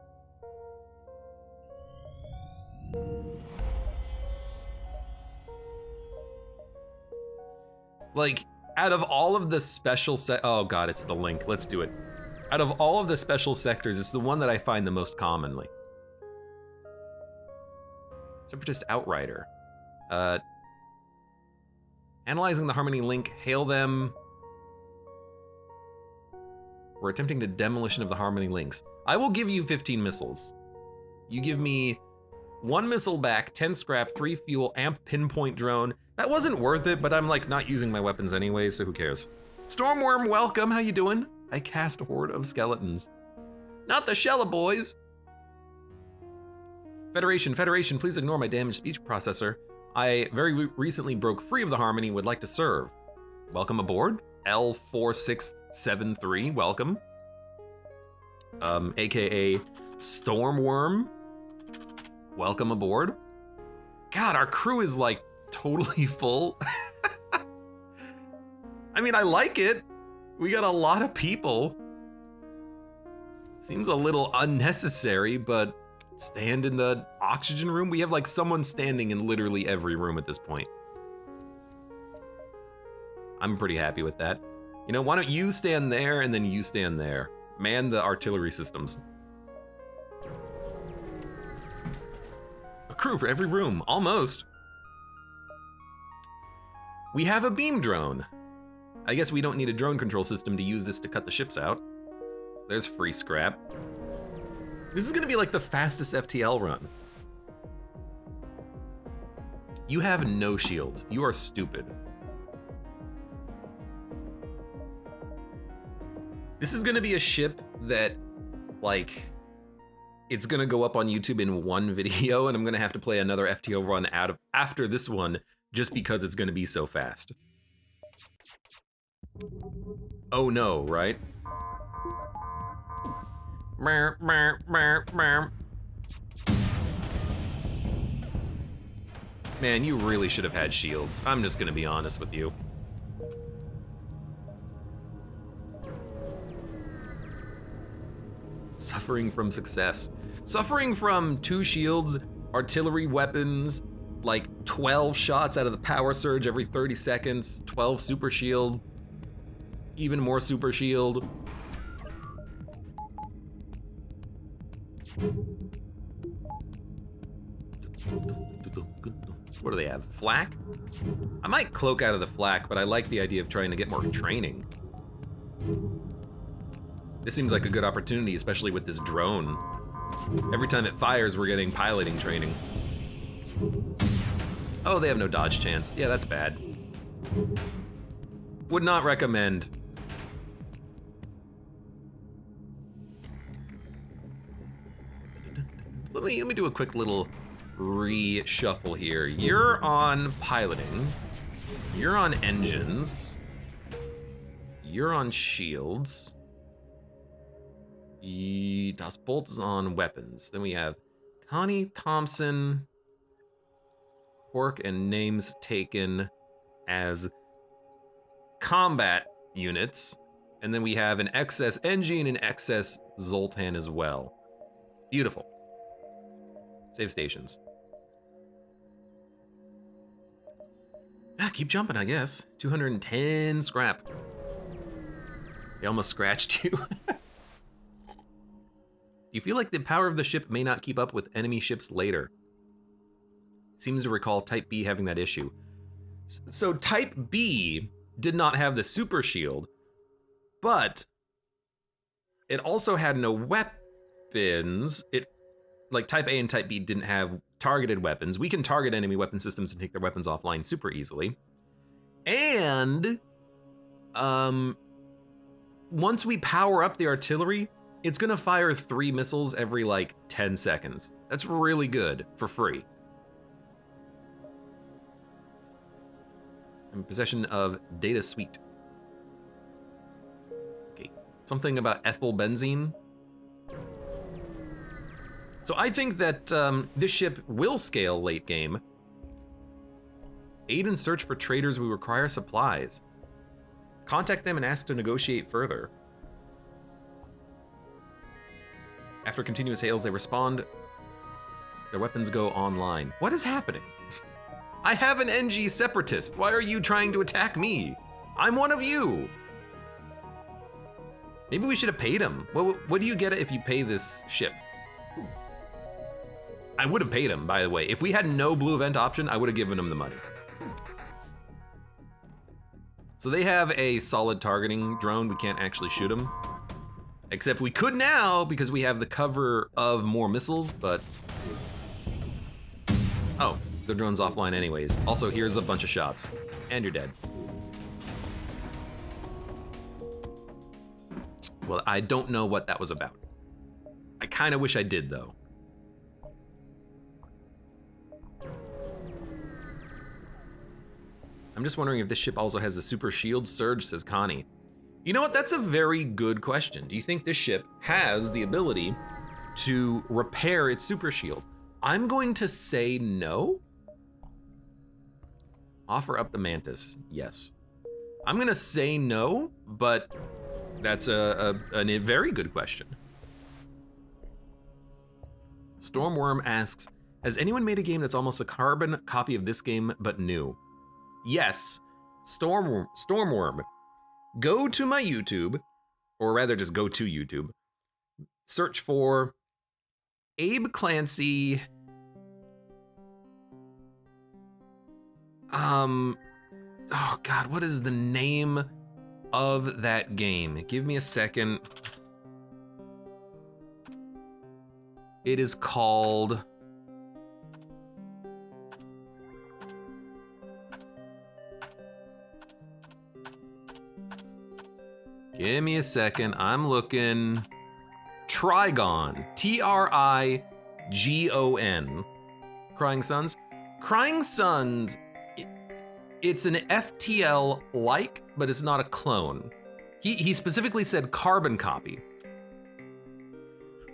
Like, out of all of the special oh god, it's the link, let's do it. Out of all of the special sectors, it's the one that I find the most commonly. Separatist Outrider. Analyzing the Harmony link, hail them. We're attempting the demolition of the Harmony links. I will give you 15 missiles. You give me 1 missile back, 10 scrap, 3 fuel, amp pinpoint drone. That wasn't worth it, but I'm like not using my weapons anyway, so who cares? Stormworm, welcome, how you doing? I cast a horde of skeletons. Not the Shella boys. Federation, please ignore my damaged speech processor. I very recently broke free of the Harmony, would like to serve. Welcome aboard, L4673, welcome. AKA Stormworm, welcome aboard. God, our crew is like totally full. I mean, I like it. We got a lot of people. Seems a little unnecessary, but stand in the oxygen room. We have like someone standing in literally every room at this point. I'm pretty happy with that. You know, why don't you stand there and then you stand there? Man the artillery systems. A crew for every room, almost. We have a beam drone. I guess we don't need a drone control system to use this to cut the ships out. There's free scrap. This is gonna be like the fastest FTL run. You have no shields. You are stupid. This is gonna be a ship that, like, it's gonna go up on YouTube in one video, and I'm gonna have to play another FTL run after this one just because it's gonna be so fast. Oh no, right? Man, you really should have had shields. I'm just gonna be honest with you. Suffering from success. Suffering from 2 shields, artillery weapons, like 12 shots out of the power surge every 30 seconds, 12 super shield, even more super shield. What do they have? Flak? I might cloak out of the flak, but I like the idea of trying to get more training. This seems like a good opportunity, especially with this drone. Every time it fires, we're getting piloting training. Oh, they have no dodge chance. Yeah, that's bad. Would not recommend. Let me do a quick little reshuffle here. You're on piloting. You're on engines. You're on shields. Das Bolt is on weapons. Then we have Connie Thompson, Pork, and names taken as combat units. And then we have an XS Engie and an XS Zoltan as well. Beautiful. Save stations. Ah, keep jumping, I guess. 210 scrap. They almost scratched you. Do you feel like the power of the ship may not keep up with enemy ships later? Seems to recall Type B having that issue. So Type B did not have the super shield, but it also had no weapons. Like Type A and Type B didn't have targeted weapons. We can target enemy weapon systems and take their weapons offline super easily. And once we power up the artillery, it's gonna fire 3 missiles every like 10 seconds. That's really good for free. I'm in possession of data suite. Okay, something about ethyl benzene. So I think that this ship will scale late game. Aid and search for traders who require supplies. Contact them and ask to negotiate further. After continuous hails, they respond. Their weapons go online. What is happening? I have an NG separatist. Why are you trying to attack me? I'm one of you. Maybe we should have paid him. What do you get if you pay this ship? I would have paid him, by the way. If we had no blue event option, I would have given him the money. So they have a solid targeting drone. We can't actually shoot him. Except we could now because we have the cover of more missiles, but... Oh, the drone's offline anyways. Also, here's a bunch of shots. And you're dead. Well, I don't know what that was about. I kind of wish I did, though. I'm just wondering if this ship also has a super shield surge, says Connie. You know what? That's a very good question. Do you think this ship has the ability to repair its super shield? I'm going to say no. Offer up the Mantis, yes. I'm gonna say no, but that's a very good question. Stormworm asks, has anyone made a game that's almost a carbon copy of this game, but new? Yes, Stormworm. Go to my YouTube, or rather just go to YouTube, search for Abe Clancy, Oh God, what is the name of that game? Give me a second. It is called... Give me a second, I'm looking. Trigon, Trigon. Crying Suns. Crying Suns, it's an FTL-like, but it's not a clone. He specifically said carbon copy.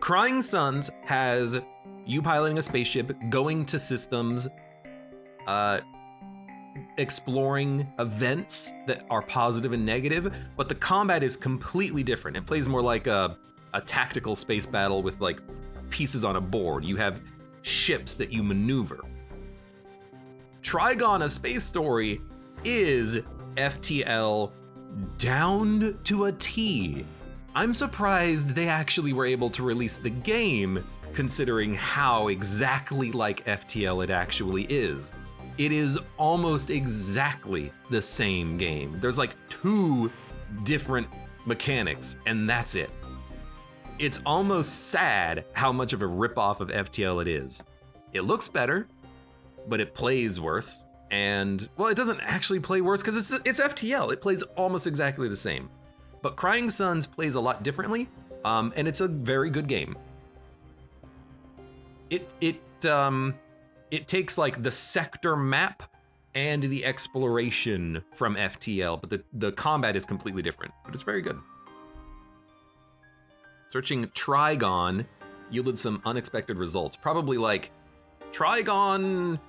Crying Suns has you piloting a spaceship, going to systems, exploring events that are positive and negative, but the combat is completely different. It plays more like a tactical space battle with like pieces on a board. You have ships that you maneuver. Trigon: A Space Story is FTL down to a T. I'm surprised they actually were able to release the game, considering how exactly like FTL it actually is. It is almost exactly the same game. There's like 2 different mechanics, and that's it. It's almost sad how much of a ripoff of FTL it is. It looks better, but it plays worse. And, well, it doesn't actually play worse because it's FTL. It plays almost exactly the same. But Crying Suns plays a lot differently, and it's a very good game. It takes like the sector map and the exploration from FTL, but the combat is completely different, but it's very good. Searching Trigon yielded some unexpected results. Probably like Trigon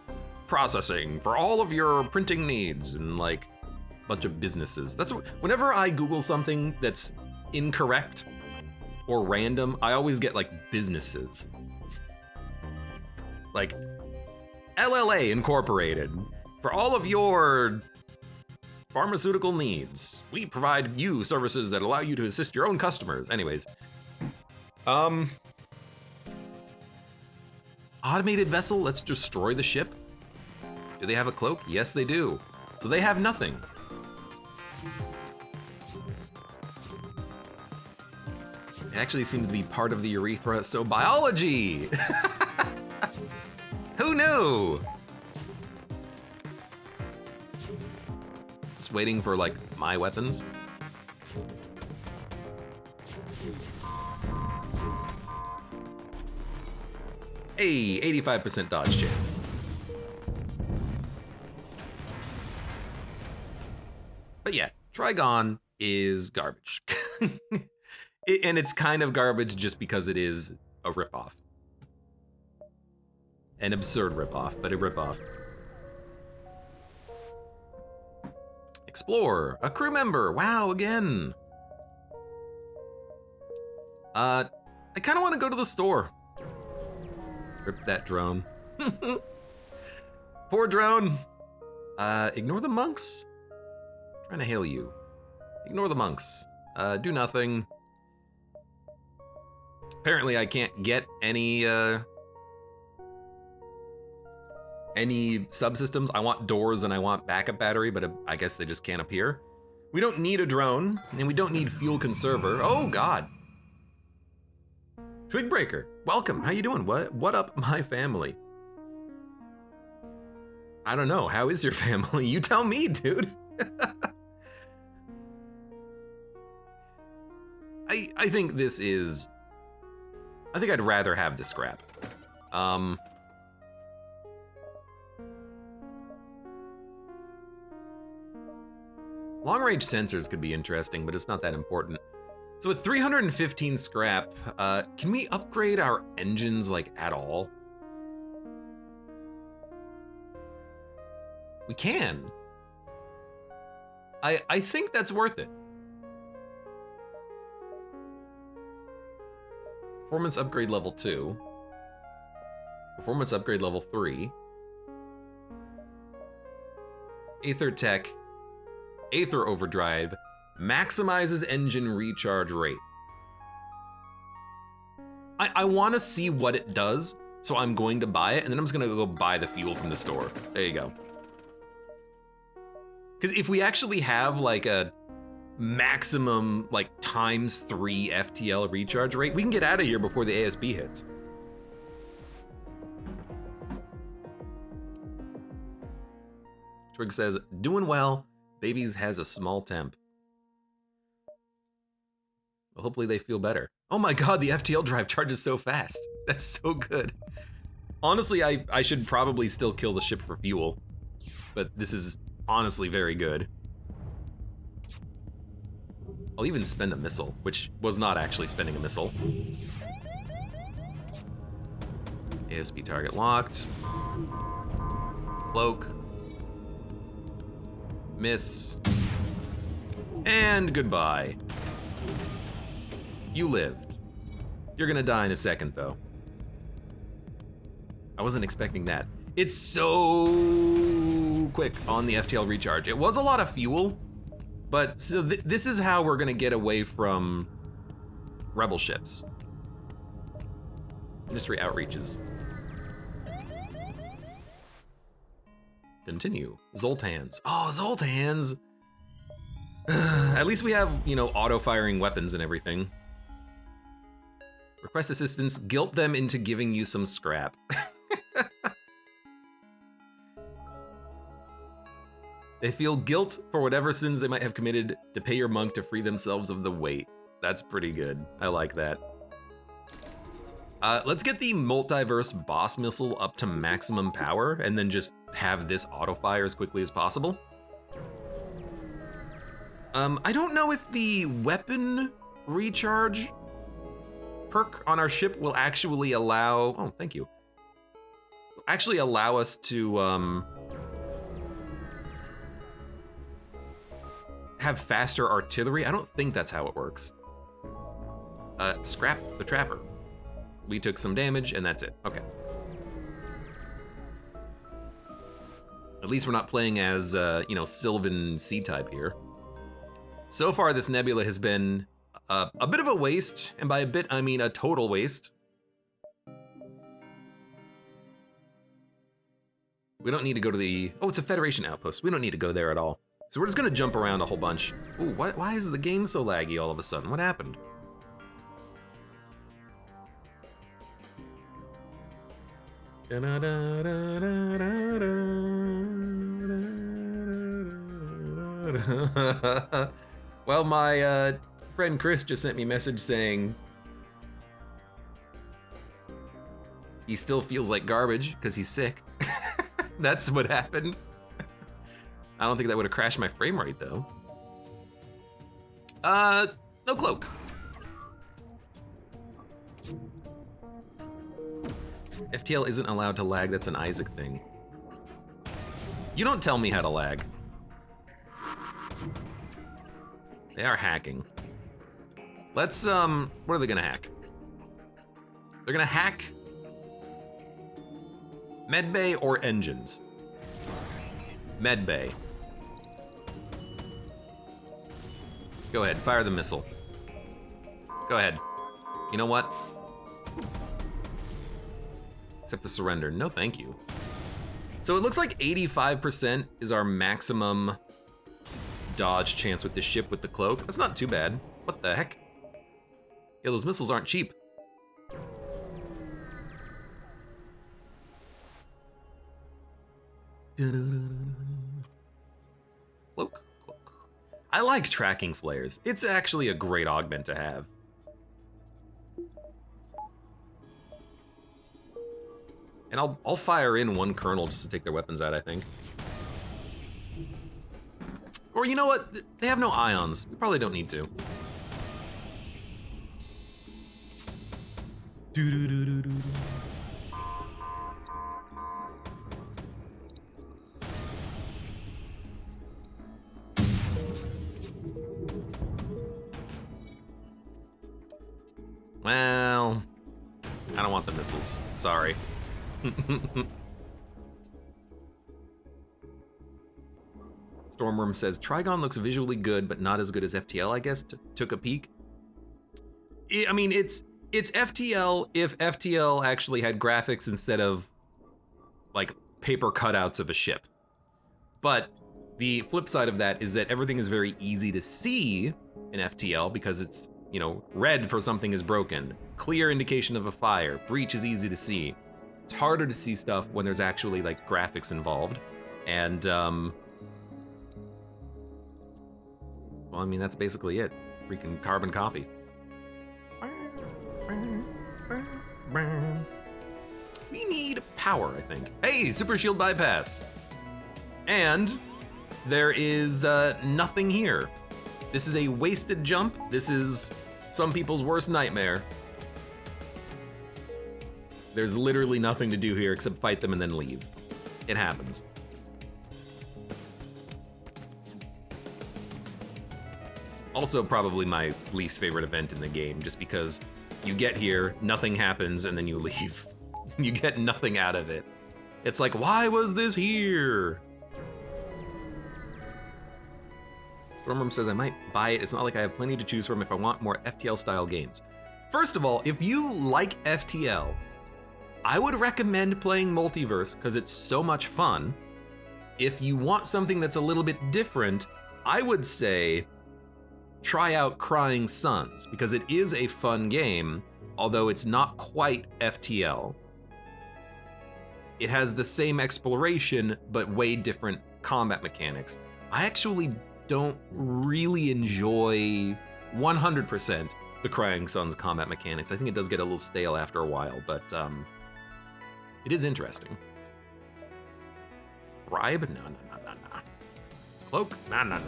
processing for all of your printing needs and like a bunch of businesses. That's what, whenever I Google something that's incorrect or random, I always get like businesses. Like LLA Incorporated, for all of your pharmaceutical needs. We provide you services that allow you to assist your own customers. Anyways. Automated vessel, let's destroy the ship. Do they have a cloak? Yes, they do. So they have nothing. It actually seems to be part of the urethra, so biology! Who knew? Just waiting for like my weapons. Hey, 85% dodge chance. But yeah, Trigon is garbage. And it's kind of garbage just because it is a ripoff. An absurd ripoff, but a ripoff. Explorer, a crew member, wow, again. I kind of want to go to the store. Rip that drone. Poor drone. Ignore the monks. I'm trying to hail you. Ignore the monks. Do nothing. Apparently I can't get any subsystems. I want doors and I want backup battery, but I guess they just can't appear. We don't need a drone, and we don't need fuel conserver. Oh God. Twigbreaker, welcome. How you doing? What up, my family? I don't know. How is your family? You tell me, dude. I think this is. I think I'd rather have the scrap. Long range sensors could be interesting, but it's not that important. So with 315 scrap, can we upgrade our engines like at all? We can. I think that's worth it. Performance upgrade level 2. Performance upgrade level 3. Aether Tech. Aether Overdrive. Maximizes engine recharge rate. I want to see what it does, so I'm going to buy it, and then I'm just going to go buy the fuel from the store. There you go. Because if we actually have like a maximum like ×3 FTL recharge rate, we can get out of here before the ASB hits. Twig says, doing well. Babies has a small temp. Well, hopefully they feel better. Oh my god, the FTL drive charges so fast. That's so good. Honestly, I should probably still kill the ship for fuel, but this is honestly very good. I'll even spend a missile, which was not actually spending a missile. ASB target locked. Cloak. Miss. And goodbye. You lived. You're gonna die in a second, though. I wasn't expecting that. It's so quick on the FTL recharge. It was a lot of fuel, but so this is how we're gonna get away from rebel ships. Mystery outreaches. Continue. Zoltans. Oh, Zoltans! At least we have, you know, auto-firing weapons and everything. Request assistance, guilt them into giving you some scrap. They feel guilt for whatever sins they might have committed to pay your monk to free themselves of the weight. That's pretty good. I like that. Let's get the Multiverse boss missile up to maximum power and then just have this auto-fire as quickly as possible. I don't know if the weapon recharge perk on our ship will actually allow, oh, thank you. Will actually allow us to have faster artillery. I don't think that's how it works. Scrap the trapper. We took some damage and that's it. Okay. At least we're not playing as, you know, Sylvan C-type here. So far, this nebula has been a bit of a waste, and by a bit, I mean a total waste. We don't need to go to the... Oh, it's a Federation outpost. We don't need to go there at all. So we're just gonna jump around a whole bunch. Ooh, why is the game so laggy all of a sudden? What happened? Well, my friend Chris just sent me a message saying he still feels like garbage because he's sick. That's what happened. I don't think that would have crashed my frame rate though. No cloak. FTL isn't allowed to lag, that's an Isaac thing. You don't tell me how to lag. They are hacking. Let's, what are they gonna hack? They're gonna hack medbay or engines. Medbay. Go ahead, fire the missile. Go ahead. You know what? Accept the surrender. No, thank you. So it looks like 85% is our maximum dodge chance with this ship with the cloak. That's not too bad. What the heck? Yeah, those missiles aren't cheap. Cloak, cloak. I like tracking flares. It's actually a great augment to have. And I'll fire in one colonel just to take their weapons out, I think. Or you know what? They have no ions. We probably don't need to. Well, I don't want the missiles. Sorry. Stormworm says, Trigon looks visually good, but not as good as FTL, I guess. Took a peek. I mean, it's FTL if FTL actually had graphics instead of, like, paper cutouts of a ship. But The flip side of that is that everything is very easy to see in FTL because it's, you know, red for something is broken, clear indication of a fire, breach is easy to see. It's harder to see stuff when there's actually like graphics involved. And, well, I mean, that's basically it. Freaking carbon copy. We need power, I think. Hey, super shield bypass. And there is nothing here. This is a wasted jump. This is some people's worst nightmare. There's literally nothing to do here except fight them and then leave. It happens. Also probably my least favorite event in the game, just because you get here, nothing happens, and then you leave. You get nothing out of it. It's like, why was this here? Stormroom says I might buy it. It's not like I have plenty to choose from if I want more FTL-style games. First of all, if you like FTL, I would recommend playing Multiverse because it's so much fun. If you want something that's a little bit different, I would say try out Crying Suns because it is a fun game, although it's not quite FTL. It has the same exploration, but way different combat mechanics. I actually don't really enjoy 100% the Crying Suns combat mechanics. I think it does get a little stale after a while, but it is interesting. Bribe? No. Cloak? No.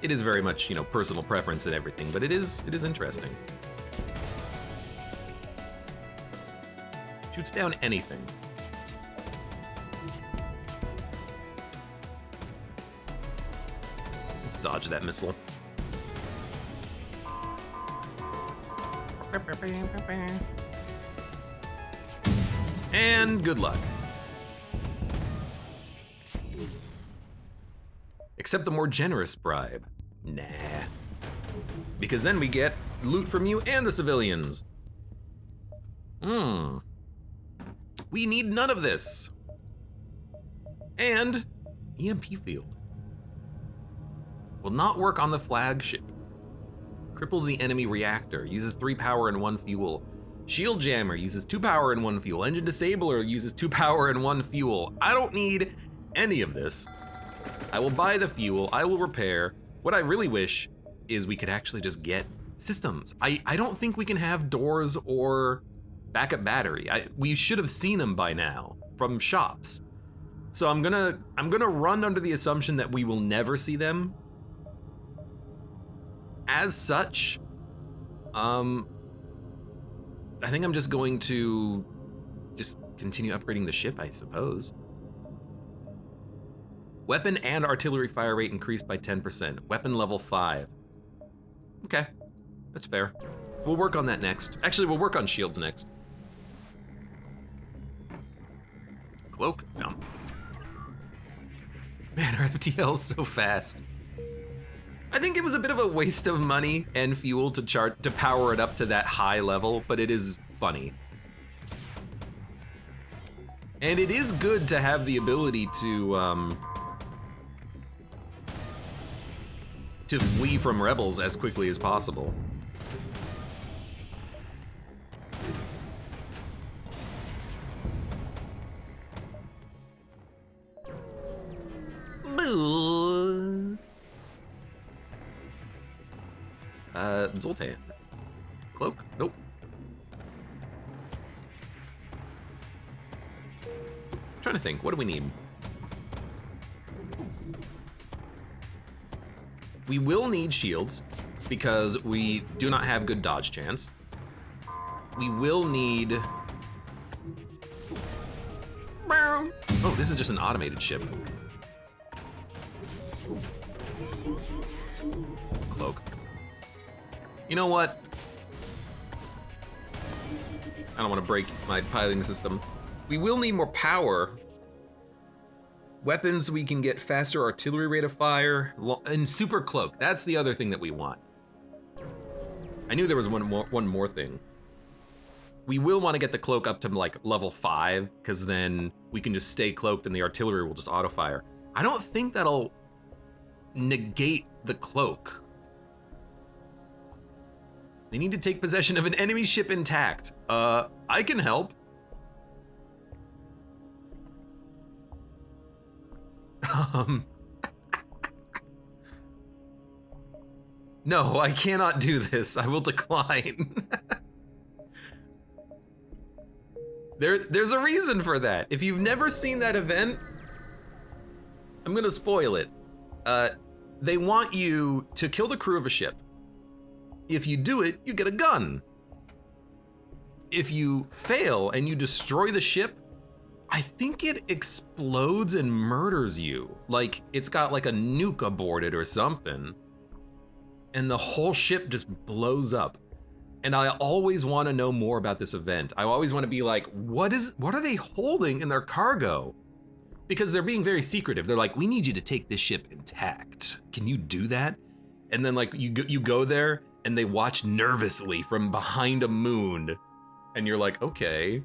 It is very much, you know, personal preference and everything, but it is interesting. Shoots down anything. Let's dodge that missile. And good luck. Accept the more generous bribe. Nah. Because then we get loot from you and the civilians. We need none of this. And EMP field. Will not work on the flagship. Cripples the enemy reactor. Uses 3 power and 1 fuel. Shield jammer uses 2 power and 1 fuel. Engine disabler uses 2 power and 1 fuel. I don't need any of this. I will buy the fuel. I will repair. What I really wish is we could actually just get systems. I don't think we can have doors or backup battery. We should have seen them by now from shops. So I'm gonna run under the assumption that we will never see them. As such, I think I'm just going to just continue upgrading the ship, I suppose. Weapon and artillery fire rate increased by 10%. Weapon level 5. Okay, that's fair. We'll work on that next. Actually, we'll work on shields next. Cloak? No. Man, our FTL is so fast. I think it was a bit of a waste of money and fuel to power it up to that high level, but it is funny. And it is good to have the ability to flee from rebels as quickly as possible. Zoltan. Cloak? Nope. I'm trying to think, what do we need? We will need shields because we do not have good dodge chance. We will need... Oh, this is just an automated ship. Cloak. You know what? I don't want to break my piloting system. We will need more power. Weapons, we can get faster artillery rate of fire, and super cloak. That's the other thing that we want. I knew there was one more thing. We will want to get the cloak up to like level 5, because then we can just stay cloaked and the artillery will just auto-fire. I don't think that'll negate the cloak. They need to take possession of an enemy ship intact. I can help. No, I cannot do this. I will decline. There's a reason for that. If you've never seen that event, I'm gonna spoil it. They want you to kill the crew of a ship. If you do it, you get a gun. If you fail and you destroy the ship, I think it explodes and murders you. Like, it's got like a nuke aboard it or something. And the whole ship just blows up. And I always want to know more about this event. I always want to be like, what are they holding in their cargo? Because they're being very secretive. They're like, we need you to take this ship intact. Can you do that? And then like you go there and they watch nervously from behind a moon. And you're like, okay.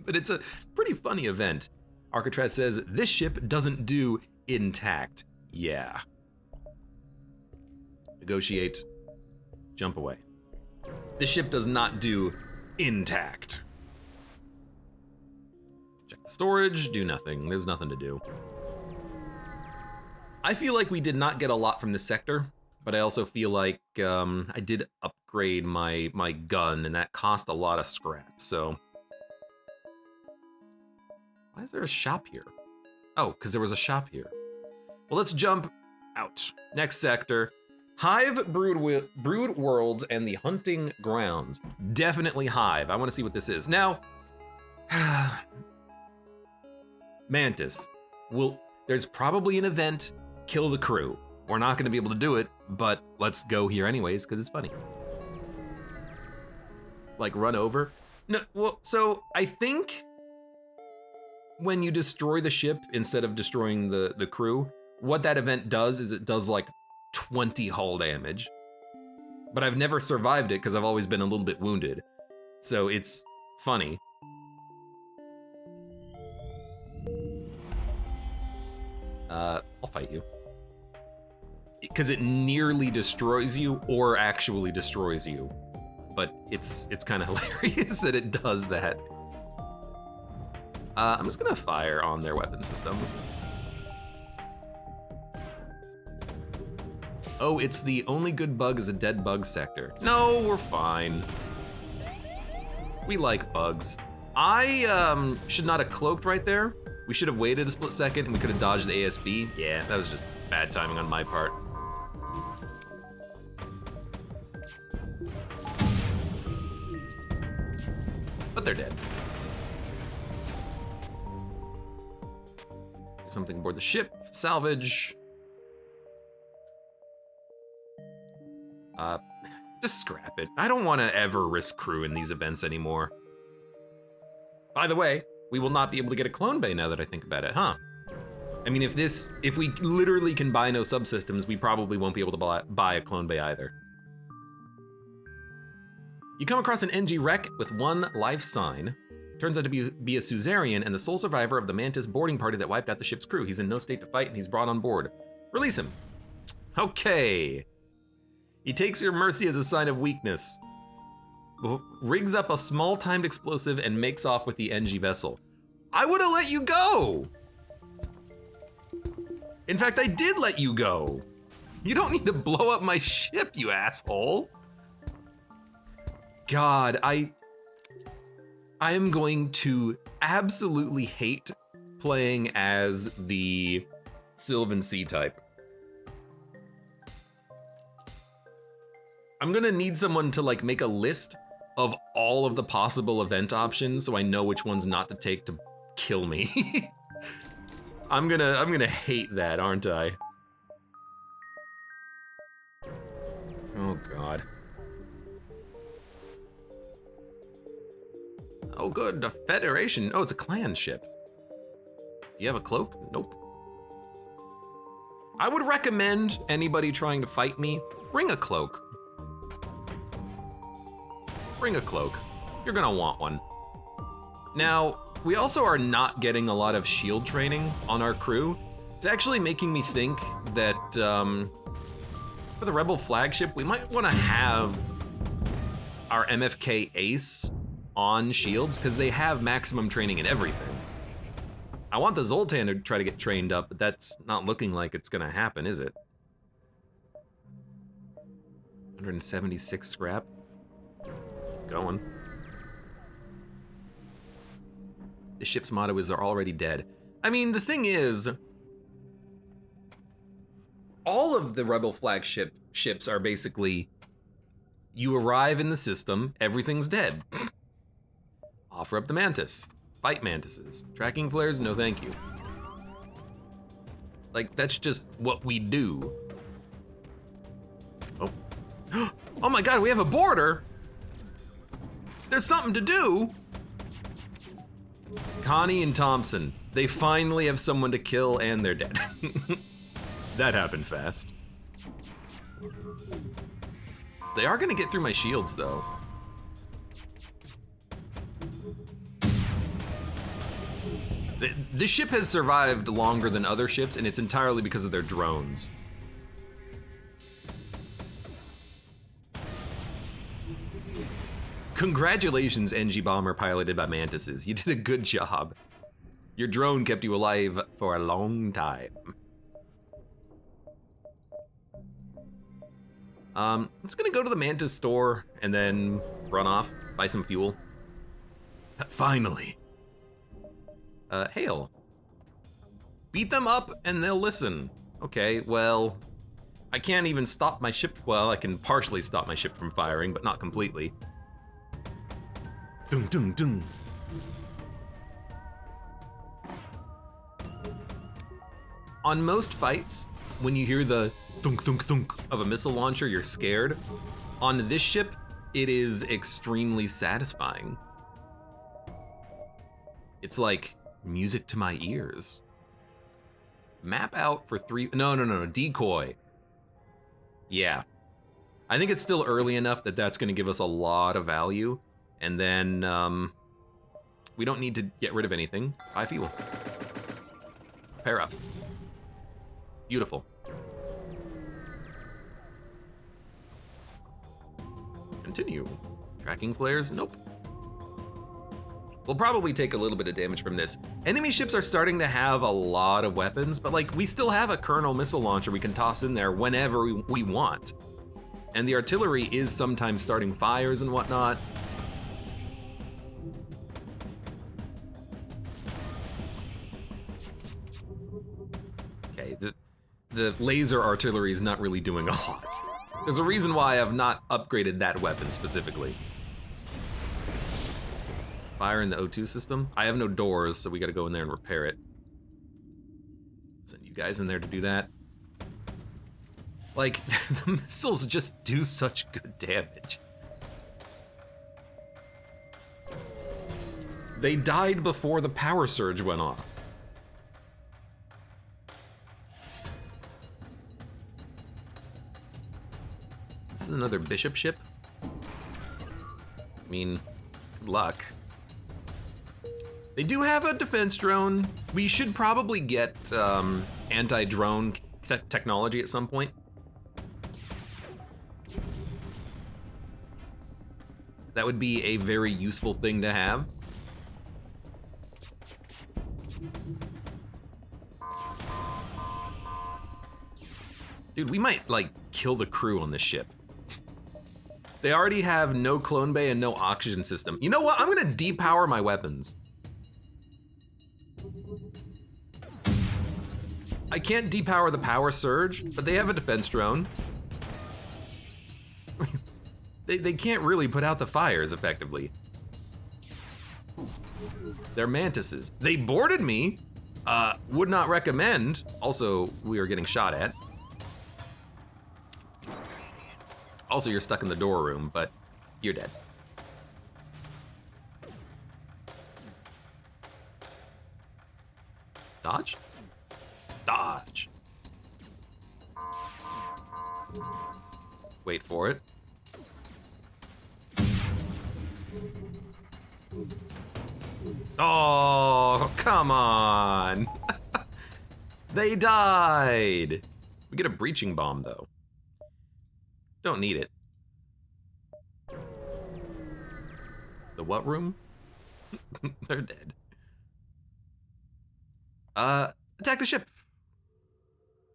But it's a pretty funny event. Arcatraz says, this ship doesn't do intact. Yeah. Negotiate. Jump away. This ship does not do intact. Check the storage, do nothing. There's nothing to do. I feel like we did not get a lot from this sector, but I also feel like I did upgrade my gun, and that cost a lot of scrap, so. Why is there a shop here? Oh, because there was a shop here. Well, let's jump out. Next sector. Hive, Brood Worlds, and the Hunting Grounds. Definitely Hive. I want to see what this is. Now, Mantis. There's probably an event, kill the crew. We're not going to be able to do it, but let's go here anyways, because it's funny. Like, run over? No, well, so I think when you destroy the ship instead of destroying the crew, what that event does is it does like 20 hull damage. But I've never survived it because I've always been a little bit wounded. So it's funny. I'll fight you. Because it nearly destroys you or actually destroys you. But it's kind of hilarious that it does that. I'm just gonna fire on their weapon system. Oh, it's the only good bug is a dead bug sector. No, we're fine. We like bugs. I should not have cloaked right there. We should have waited a split second and we could have dodged the ASB. Yeah, that was just bad timing on my part. But they're dead. Do something aboard the ship, salvage. Just scrap it. I don't want to ever risk crew in these events anymore. By the way, we will not be able to get a clone bay now that I think about it, huh? I mean, if we literally can buy no subsystems, we probably won't be able to buy a clone bay either. You come across an NG wreck with one life sign. Turns out to be a Suzerain and the sole survivor of the Mantis boarding party that wiped out the ship's crew. He's in no state to fight and he's brought on board. Release him. Okay. He takes your mercy as a sign of weakness. Rigs up a small timed explosive and makes off with the NG vessel. I would have let you go. In fact, I did let you go. You don't need to blow up my ship, you asshole. God, I am going to absolutely hate playing as the Sylvan Sea type. I'm gonna need someone to like make a list of all of the possible event options so I know which ones not to take to kill me. I'm gonna hate that, aren't I? Oh God. Oh good, a Federation. Oh, it's a clan ship. Do you have a cloak? Nope. I would recommend anybody trying to fight me, bring a cloak. bring a cloak. You're gonna want one. Now, we also are not getting a lot of shield training on our crew. It's actually making me think that for the Rebel flagship, we might want to have our MFK Ace on shields because they have maximum training in everything. I want the Zoltan to try to get trained up, but that's not looking like it's gonna happen, is it? 176 scrap. Going. The ship's motto is they're already dead. I mean, the thing is, all of the Rebel flagship ships are basically, you arrive in the system, everything's dead. Offer up the Mantis. Fight Mantises. Tracking flares, no thank you. Like, that's just what we do. Oh. Oh my god, we have a border! There's something to do! Connie and Thompson, they finally have someone to kill and they're dead. That happened fast. They are gonna get through my shields though. This ship has survived longer than other ships, and it's entirely because of their drones. Congratulations, NG Bomber piloted by Mantises. You did a good job. Your drone kept you alive for a long time. I'm just gonna go to the Mantis store and then run off, buy some fuel. Finally. Hail. Beat them up and they'll listen. Okay, well, I can't even stop my ship. Well, I can partially stop my ship from firing, but not completely. Dung, dung, dung. On most fights, when you hear the thunk, thunk, thunk of a missile launcher, you're scared. On this ship, it is extremely satisfying. It's like music to my ears. Map out for 3, no, decoy. Yeah. I think it's still early enough that that's gonna give us a lot of value. And then, we don't need to get rid of anything. Buy fuel. Pair up. Beautiful. Continue. Tracking flares? Nope. We'll probably take a little bit of damage from this. Enemy ships are starting to have a lot of weapons, but like, we still have a Colonel missile launcher we can toss in there whenever we want. And the artillery is sometimes starting fires and whatnot. Okay, the laser artillery is not really doing a lot. There's a reason why I have not upgraded that weapon specifically. Fire in the O2 system? I have no doors, so we gotta go in there and repair it. Send you guys in there to do that. Like, the missiles just do such good damage. They died before the power surge went off. This is another bishop ship. I mean, good luck. They do have a defense drone. We should probably get anti-drone technology at some point. That would be a very useful thing to have. Dude, we might, like, kill the crew on this ship. They already have no clone bay and no oxygen system. You know what? I'm gonna depower my weapons. I can't depower the power surge, but they have a defense drone. They can't really put out the fires effectively. They're mantises. They boarded me. Would not recommend. Also, we are getting shot at. Also, you're stuck in the door room, but you're dead. Dodge? Dodge. Wait for it. Oh, come on. They died. We get a breaching bomb, though. Don't need it. The what room? They're dead. Attack the ship.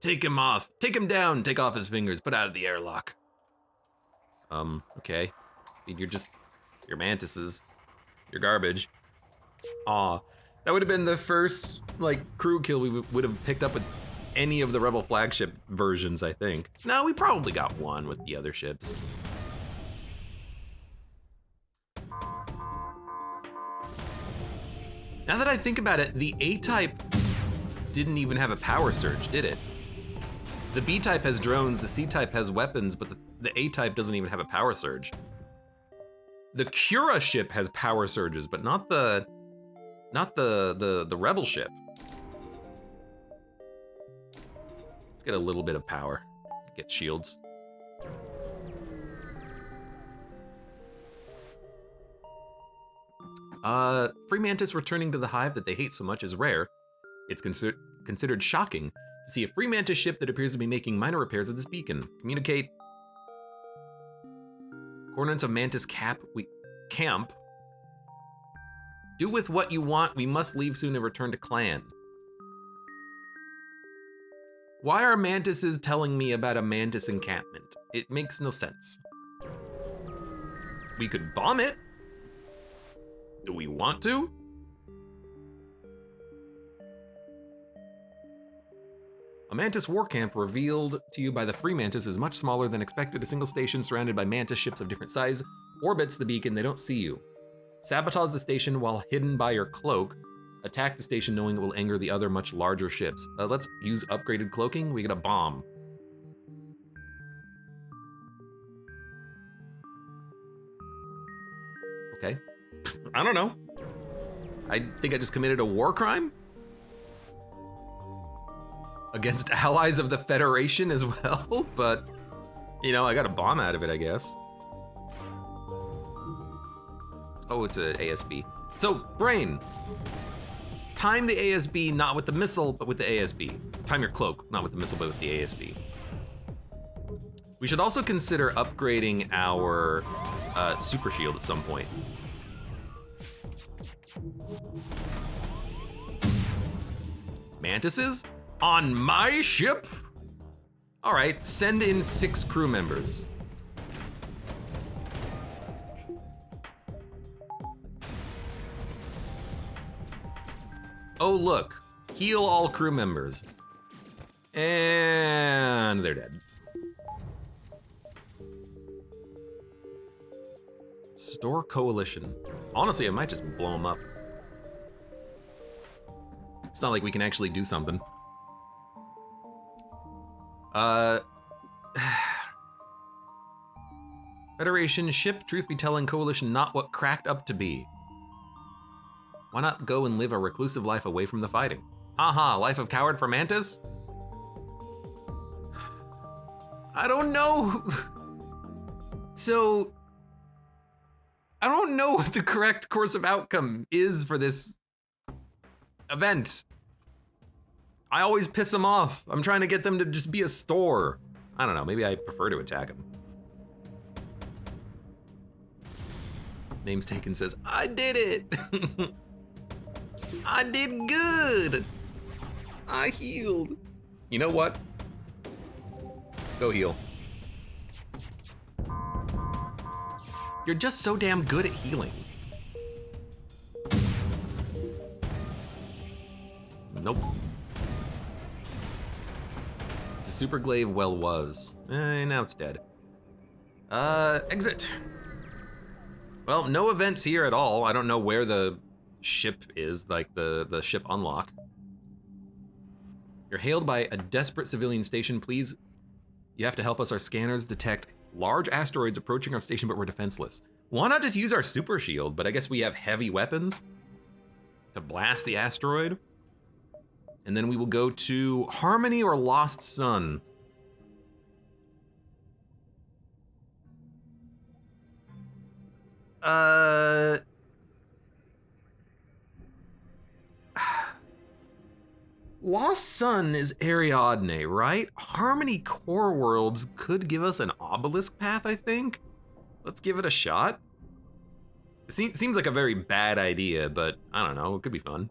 Take him off. Take him down. Take off his fingers. Put out of the airlock. Okay. You're mantises. You're garbage. Aw. That would have been the first, like, crew kill we would have picked up with any of the Rebel flagship versions, I think. No, we probably got one with the other ships. Now that I think about it, the A-type didn't even have a power surge, did it? The B-type has drones, the C-type has weapons, but the A-type doesn't even have a power surge. The Cura ship has power surges, but not the Rebel ship. Let's get a little bit of power. Get shields. Free Mantis returning to the hive that they hate so much is rare. It's considered shocking to see a Free Mantis ship that appears to be making minor repairs at this beacon. Communicate. Coordinates of Mantis camp. Do with what you want. We must leave soon and return to clan. Why are mantises telling me about a mantis encampment? It makes no sense. We could bomb it. Do we want to? A mantis war camp revealed to you by the Free Mantis is much smaller than expected. A single station surrounded by mantis ships of different size orbits the beacon. They don't see you. Sabotage the station while hidden by your cloak. Attack the station knowing it will anger the other much larger ships. Let's use upgraded cloaking. We get a bomb. Okay. I don't know. I think I just committed a war crime? Against allies of the Federation as well, but, you know, I got a bomb out of it, I guess. Oh, it's a ASB. So, Brain. Time the ASB not with the missile, but with the ASB. Time your cloak, not with the missile, but with the ASB. We should also consider upgrading our super shield at some point. Mantises? On my ship? All right, send in 6 crew members. Oh, look, heal all crew members. And they're dead. Store coalition. Honestly, I might just blow them up. It's not like we can actually do something. Federation ship, truth be telling, coalition not what cracked up to be. Why not go and live a reclusive life away from the fighting? Haha, life of coward for Mantis? I don't know. So, I don't know what the correct course of outcome is for this event. I always piss them off. I'm trying to get them to just be a store. I don't know, maybe I prefer to attack them. Name's Taken says, I did it. I did good. I healed. You know what? Go heal. You're just so damn good at healing. Nope. It's a super glaive well was. Now it's dead. Exit. Well, no events here at all. I don't know where the ship is, like the ship unlock. You're hailed by a desperate civilian station. Please, you have to help us. Our scanners detect large asteroids approaching our station, but we're defenseless. Why not just use our super shield? But I guess we have heavy weapons to blast the asteroid. And then we will go to Harmony or Lost Sun. Lost Sun is Ariadne, right? Harmony Core Worlds could give us an obelisk path, I think. Let's give it a shot. Seems like a very bad idea, but I don't know, it could be fun.